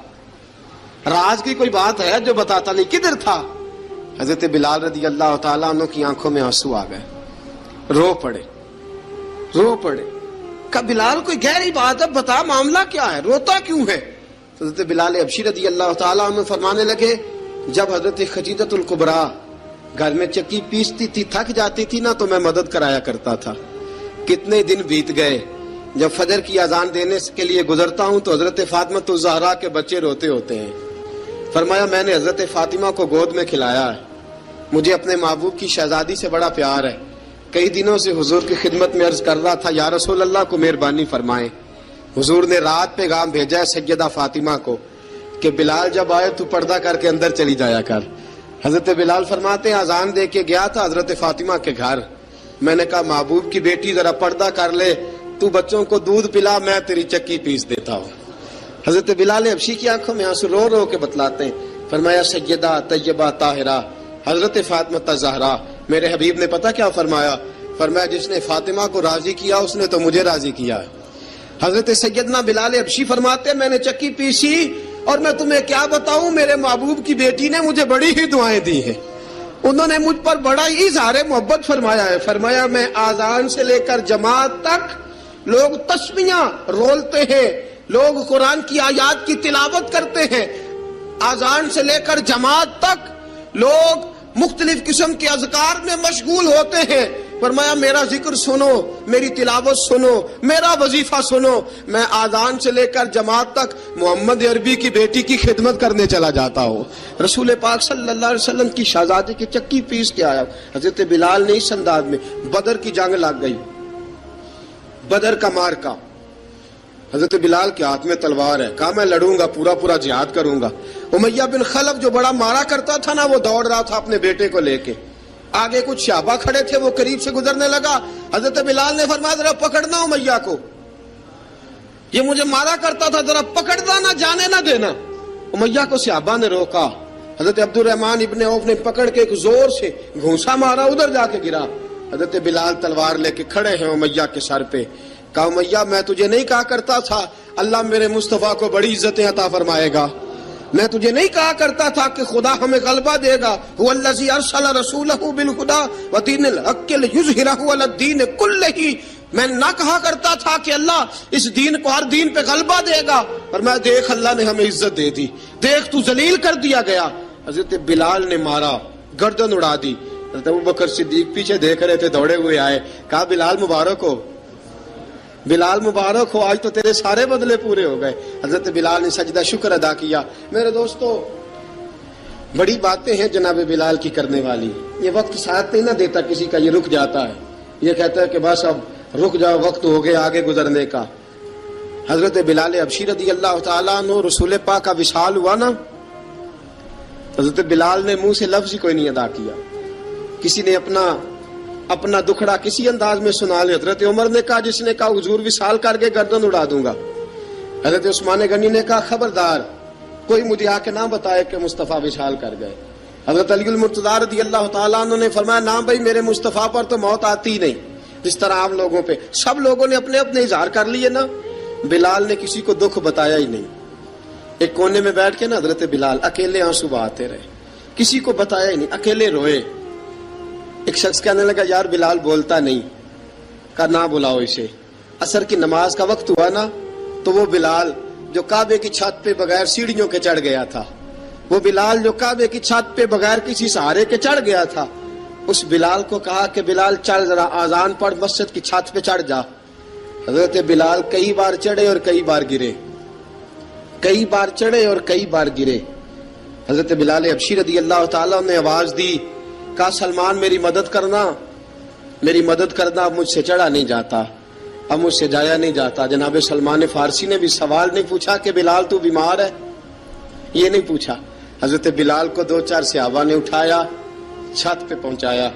راز کی کوئی بات ہے جو بتاتا نہیں، کدھر تھا؟ حضرت بلال رضی اللہ تعالیٰ عنہ کی آنکھوں میں آنسو آ گئے، رو پڑے۔ کہ بلال کوئی گہری بات ہے، بتا معاملہ کیا ہے، روتا کیوں ہے؟ حضرت بلال حبشی رضی اللہ تعالیٰ عنہ فرمانے لگے جب حضرت خدیجہ الکبریٰ گھر میں چکی پیستی تھی، تھک جاتی تھی نا تو میں مدد کرایا کرتا تھا۔ کتنے دن بیت گئے، جب فجر کی اذان دینے کے لیے گزرتا ہوں تو حضرت فاطمہ الزہرا کے بچے روتے ہوتے ہیں۔ فرمایا میں نے حضرت فاطمہ کو گود میں کھلایا ہے، مجھے اپنے محبوب کی شہزادی سے بڑا پیار ہے۔ کئی دنوں سے حضور کی خدمت میں عرض کر رہا تھا یا رسول اللہ کو مہربانی فرمائیں۔ حضور نے رات پیغام بھیجا ہے سیدہ فاطمہ کو کہ بلال جب آئے تو پردہ کر کے اندر چلی جایا کر۔ حضرت بلال فرماتے ہیں اذان دے کے گیا تھا حضرت فاطمہ کے گھر، میں نے کہا محبوب کی بیٹی ذرا پردہ کر لے، تو بچوں کو دودھ پلا، میں تیری چکی پیس دیتا ہوں۔ حضرت بلال حبشی کی آنکھوں میں آنسو رو رو کے بتلاتے ہیں، فرمایا سیدہ طیبہ طاہرہ حضرت فاطمہ الزہرا، میرے حبیب نے پتہ کیا فرمایا؟ فرمایا جس نے فاطمہ کو راضی کیا اس نے تو مجھے راضی کیا ہے۔ حضرت سیدنا بلال حبشی فرماتے ہیں میں نے چکی پیسی اور میں تمہیں کیا بتاؤں، میرے محبوب کی بیٹی نے مجھے بڑی ہی دعائیں دی ہیں، انہوں نے مجھ پر بڑا ہی اظہار محبت فرمایا ہے۔ فرمایا میں آذان سے لے کر جماعت تک لوگ تسبیحاں رولتے ہیں، لوگ قرآن کی آیات کی تلاوت کرتے ہیں، آذان سے لے کر جماعت تک لوگ مختلف قسم کے اذکار میں مشغول ہوتے ہیں۔ فرمایا میرا ذکر سنو، میری تلاوت سنو، میرا وظیفہ سنو، میں آذان سے لے کر جماعت تک محمد عربی کی بیٹی کی خدمت کرنے چلا جاتا ہوں۔ رسول پاک صلی اللہ علیہ وسلم کی شہزادی کی چکی پیس کے آیا۔ حضرت بلال نے اس انداز میں، بدر کی جنگ لگ گئی، بدر کا مارکا، حضرت بلال کے ہاتھ میں تلوار ہے، کہا میں لڑوں گا، پورا جہاد کروں گا۔ امیہ بن خلف جو بڑا مارا کرتا تھا نا، وہ دوڑ رہا تھا اپنے بیٹے کو لے کے، آگے کچھ صحابہ کھڑے تھے، وہ قریب سے گزرنے لگا، حضرت بلال نے فرمایا ذرا پکڑنا امیہ کو، یہ مجھے مارا کرتا تھا، ذرا پکڑنا، نہ جانے نہ دینا۔ امیہ کو صحابہ نے روکا، حضرت عبد الرحمن ابن عوف نے پکڑ کے ایک زور سے گھونسا مارا، ادھر جا کے گرا۔ حضرت بلال تلوار لے کے کھڑے ہیں امیہ کے سر پہ، کہا امیہ میں تجھے نہیں کہا کرتا تھا اللہ میرے مصطفیٰ کو بڑی عزتیں عطا فرمائے گا، میں تجھے نہیں کہا کرتا تھا کہ خدا ہمیں غلبہ دے گا، هو الذی ارسل رسولہ بالہدی ودین الحق لیظہرہ علی الدین کلہ، میں نہ کہا کرتا تھا کہ اللہ اس دین کو ہر دین پہ غلبہ دے گا، پر میں دیکھ اللہ نے ہمیں عزت دے دی، دیکھ تو ذلیل کر دیا گیا۔ حضرت بلال نے مارا، گردن اڑا دی۔ حضرت ابوبکر صدیق پیچھے دیکھ رہے تھے، دوڑے ہوئے آئے، کہا بلال مبارک ہو، بلال مبارک ہو، آج تو تیرے سارے بدلے پورے ہو گئے۔ حضرت بلال نے سجدہ شکر ادا کیا۔ میرے دوستو، بڑی باتیں ہیں جناب بلال کی کرنے والی، یہ وقت ساتھ نہیں نہ دیتا کسی کا، یہ رک جاتا ہے، یہ کہتا ہے کہ بس اب رک جاؤ، وقت ہو گیا آگے گزرنے کا۔ حضرت بلال حبشی رضی اللہ تعالیٰ عنہ، رسول پاک کا وصال ہوا نا، حضرت بلال نے منہ سے لفظ ہی کوئی نہیں ادا کیا، کسی نے اپنا دکھڑا کسی انداز میں سنا لیا۔ حضرت عمر نے کہا، جس نے کہا حضور وصال کر کے گردن اڑا دوں گا۔ حضرت عثمان غنی نے کہا خبردار کوئی مجھے آ کے نہ بتائے کہ مصطفیٰ وصال کر گئے۔ حضرت علی المرتضیٰ رضی اللہ تعالیٰ عنہ نے فرمایا، نہ بھائی میرے مصطفیٰ پر تو موت آتی ہی نہیں، جس طرح عام لوگوں پہ سب لوگوں نے اپنے اپنے اظہار کر لیے نا، بلال نے کسی کو دکھ بتایا ہی نہیں۔ ایک کونے میں بیٹھ کے نا حضرت بلال اکیلے آنسو بہاتے رہے، کسی کو بتایا ہی نہیں، اکیلے روئے۔ ایک شخص کہنے لگا یار بلال بولتا نہیں، کہا نہ بلاؤ اسے۔ عصر کی نماز کا وقت ہوا نا، تو وہ بلال جو کعبے کی چھت پہ بغیر سیڑھیوں کے چڑھ گیا تھا، وہ بلال جو کعبے کی چھت پہ بغیر کسی سہارے کے چڑھ گیا تھا، اس بلال کو کہا کہ بلال چل ذرا آذان پڑھ، مسجد کی چھت پہ چڑھ جا۔ حضرت بلال کئی بار چڑھے اور کئی بار گرے، کئی بار چڑھے اور کئی بار گرے۔ حضرت بلال حبشی رضی اللہ تعالیٰ نے آواز دی، کہا سلمان میری مدد کرنا، میری مدد کرنا، اب مجھ سے چڑھا نہیں جاتا، اب مجھ سے جایا نہیں جاتا۔ جناب سلمان فارسی نے بھی سوال نہیں پوچھا کہ بلال تو بیمار ہے، یہ نہیں پوچھا۔ حضرت بلال کو دو چار صحابہ نے اٹھایا، چھت پہ پہنچایا،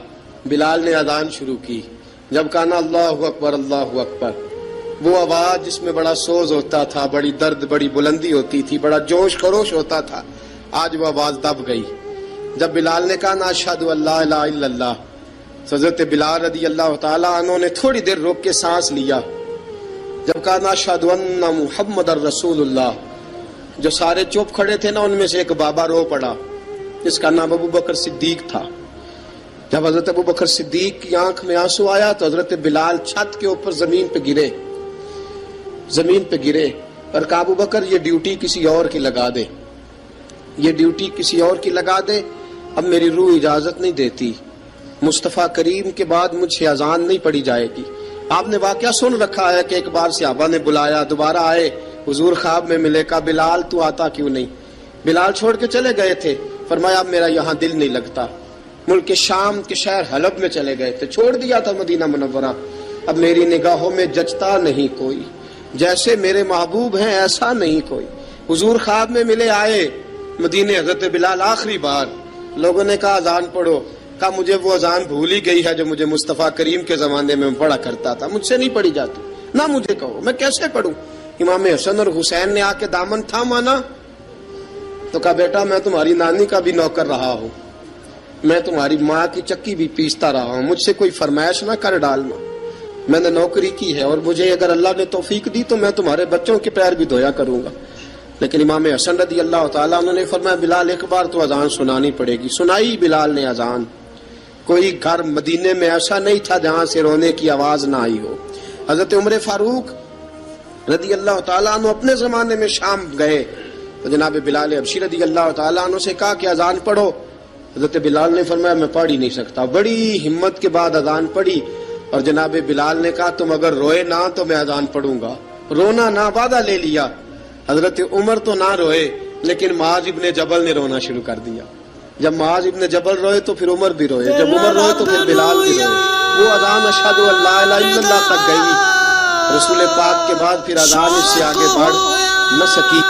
بلال نے اذان شروع کی۔ جب کہا نا اللہ اکبر اللہ اکبر، وہ آواز جس میں بڑا سوز ہوتا تھا، بڑی درد، بڑی بلندی ہوتی تھی، بڑا جوش خروش ہوتا تھا، آج وہ آواز دب گئی۔ جب بلال نے کہا نا اشہد ان لا الہ الا اللہ، حضرت بلال رضی اللہ تعالیٰ عنہ نے تھوڑی دیر روک کے سانس لیا۔ جب کہا نا اشہد ان محمد الرسول اللہ، جو سارے چپ کھڑے تھے نا، ان میں سے ایک بابا رو پڑا، جس کا نام ابو بکر صدیق تھا۔ جب حضرت ابو بکر صدیق کی آنکھ میں آنسو آیا تو حضرت بلال چھت کے اوپر زمین پہ گرے، زمین پہ گرے اور کہا ابو بکر یہ ڈیوٹی کسی اور کی لگا دے، یہ ڈیوٹی کسی اور کی لگا دے، اب میری روح اجازت نہیں دیتی، مصطفیٰ کریم کے بعد مجھ سے اذان نہیں پڑھی جائے گی۔ آپ نے واقعہ سن رکھا ہے کہ ایک بار صحابہ نے بلایا، دوبارہ آئے، حضور خواب میں ملے، کہا بلال تو آتا کیوں نہیں؟ بلال چھوڑ کے چلے گئے تھے، فرمایا اب میرا یہاں دل نہیں لگتا۔ ملک شام کے شہر حلب میں چلے گئے تھے، چھوڑ دیا تھا مدینہ منورہ، اب میری نگاہوں میں جچتا نہیں کوئی، جیسے میرے محبوب ہیں ایسا نہیں کوئی۔ حضور خواب میں ملے، آئے مدینے، حضرت بلال آخری بار، لوگوں نے کہا اذان پڑھو، کہا مجھے وہ اذان بھول ہی گئی ہے جو مجھے مصطفیٰ کریم کے زمانے میں پڑھا کرتا تھا، مجھ سے نہیں پڑھی جاتی، نہ مجھے کہو، میں کیسے پڑھوں؟ امام حسن اور حسین نے آ کے دامن تھاما نا، تو کہا بیٹا میں تمہاری نانی کا بھی نوکر رہا ہوں، میں تمہاری ماں کی چکی بھی پیستا رہا ہوں، مجھ سے کوئی فرمائش نہ کر ڈالنا، میں نے نوکری کی ہے، اور مجھے اگر اللہ نے توفیق دی تو میں تمہارے بچوں کے پیر بھی دھویا کروں گا۔ لیکن امام حسن رضی اللہ تعالیٰ عنہ نے فرمایا بلال ایک بار تو اذان سنانی پڑے گی۔ سنائی بلال نے اذان۔ کوئی گھر مدینے میں ایسا نہیں تھا جہاں سے رونے کی آواز نہ آئی ہو۔ حضرت عمر فاروق رضی اللہ تعالیٰ عنہ اپنے زمانے میں شام گئے تو جناب بلال حبشی رضی اللہ تعالیٰ عنہ سے کہا کہ اذان پڑھو۔ حضرت بلال نے فرمایا میں پڑھ ہی نہیں سکتا، بڑی ہمت کے بعد اذان پڑھی، اور جناب بلال نے کہا تم اگر روئے نہ تو میں اذان پڑھوں گا، رونا نہ، وعدہ لے لیا۔ حضرت عمر تو نہ روئے، لیکن معاذ ابن جبل نے رونا شروع کر دیا۔ جب معاذ ابن جبل روئے تو پھر عمر بھی روئے، جب عمر روئے تو پھر بلال بھی روئے۔ وہ اذان اشہد ان لا الہ الا اللہ تک گئی، رسول پاک کے بعد پھر اذان اس سے آگے بڑھ نہ سکی۔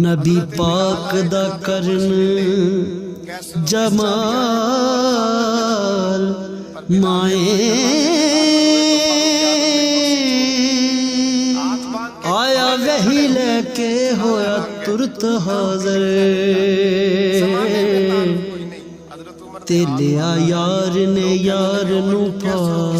نبی پاک دا کرن جمال مائیں آیا وحی لے کے ہویا ترت حاضر، تے لیا یار نے یار نو پال۔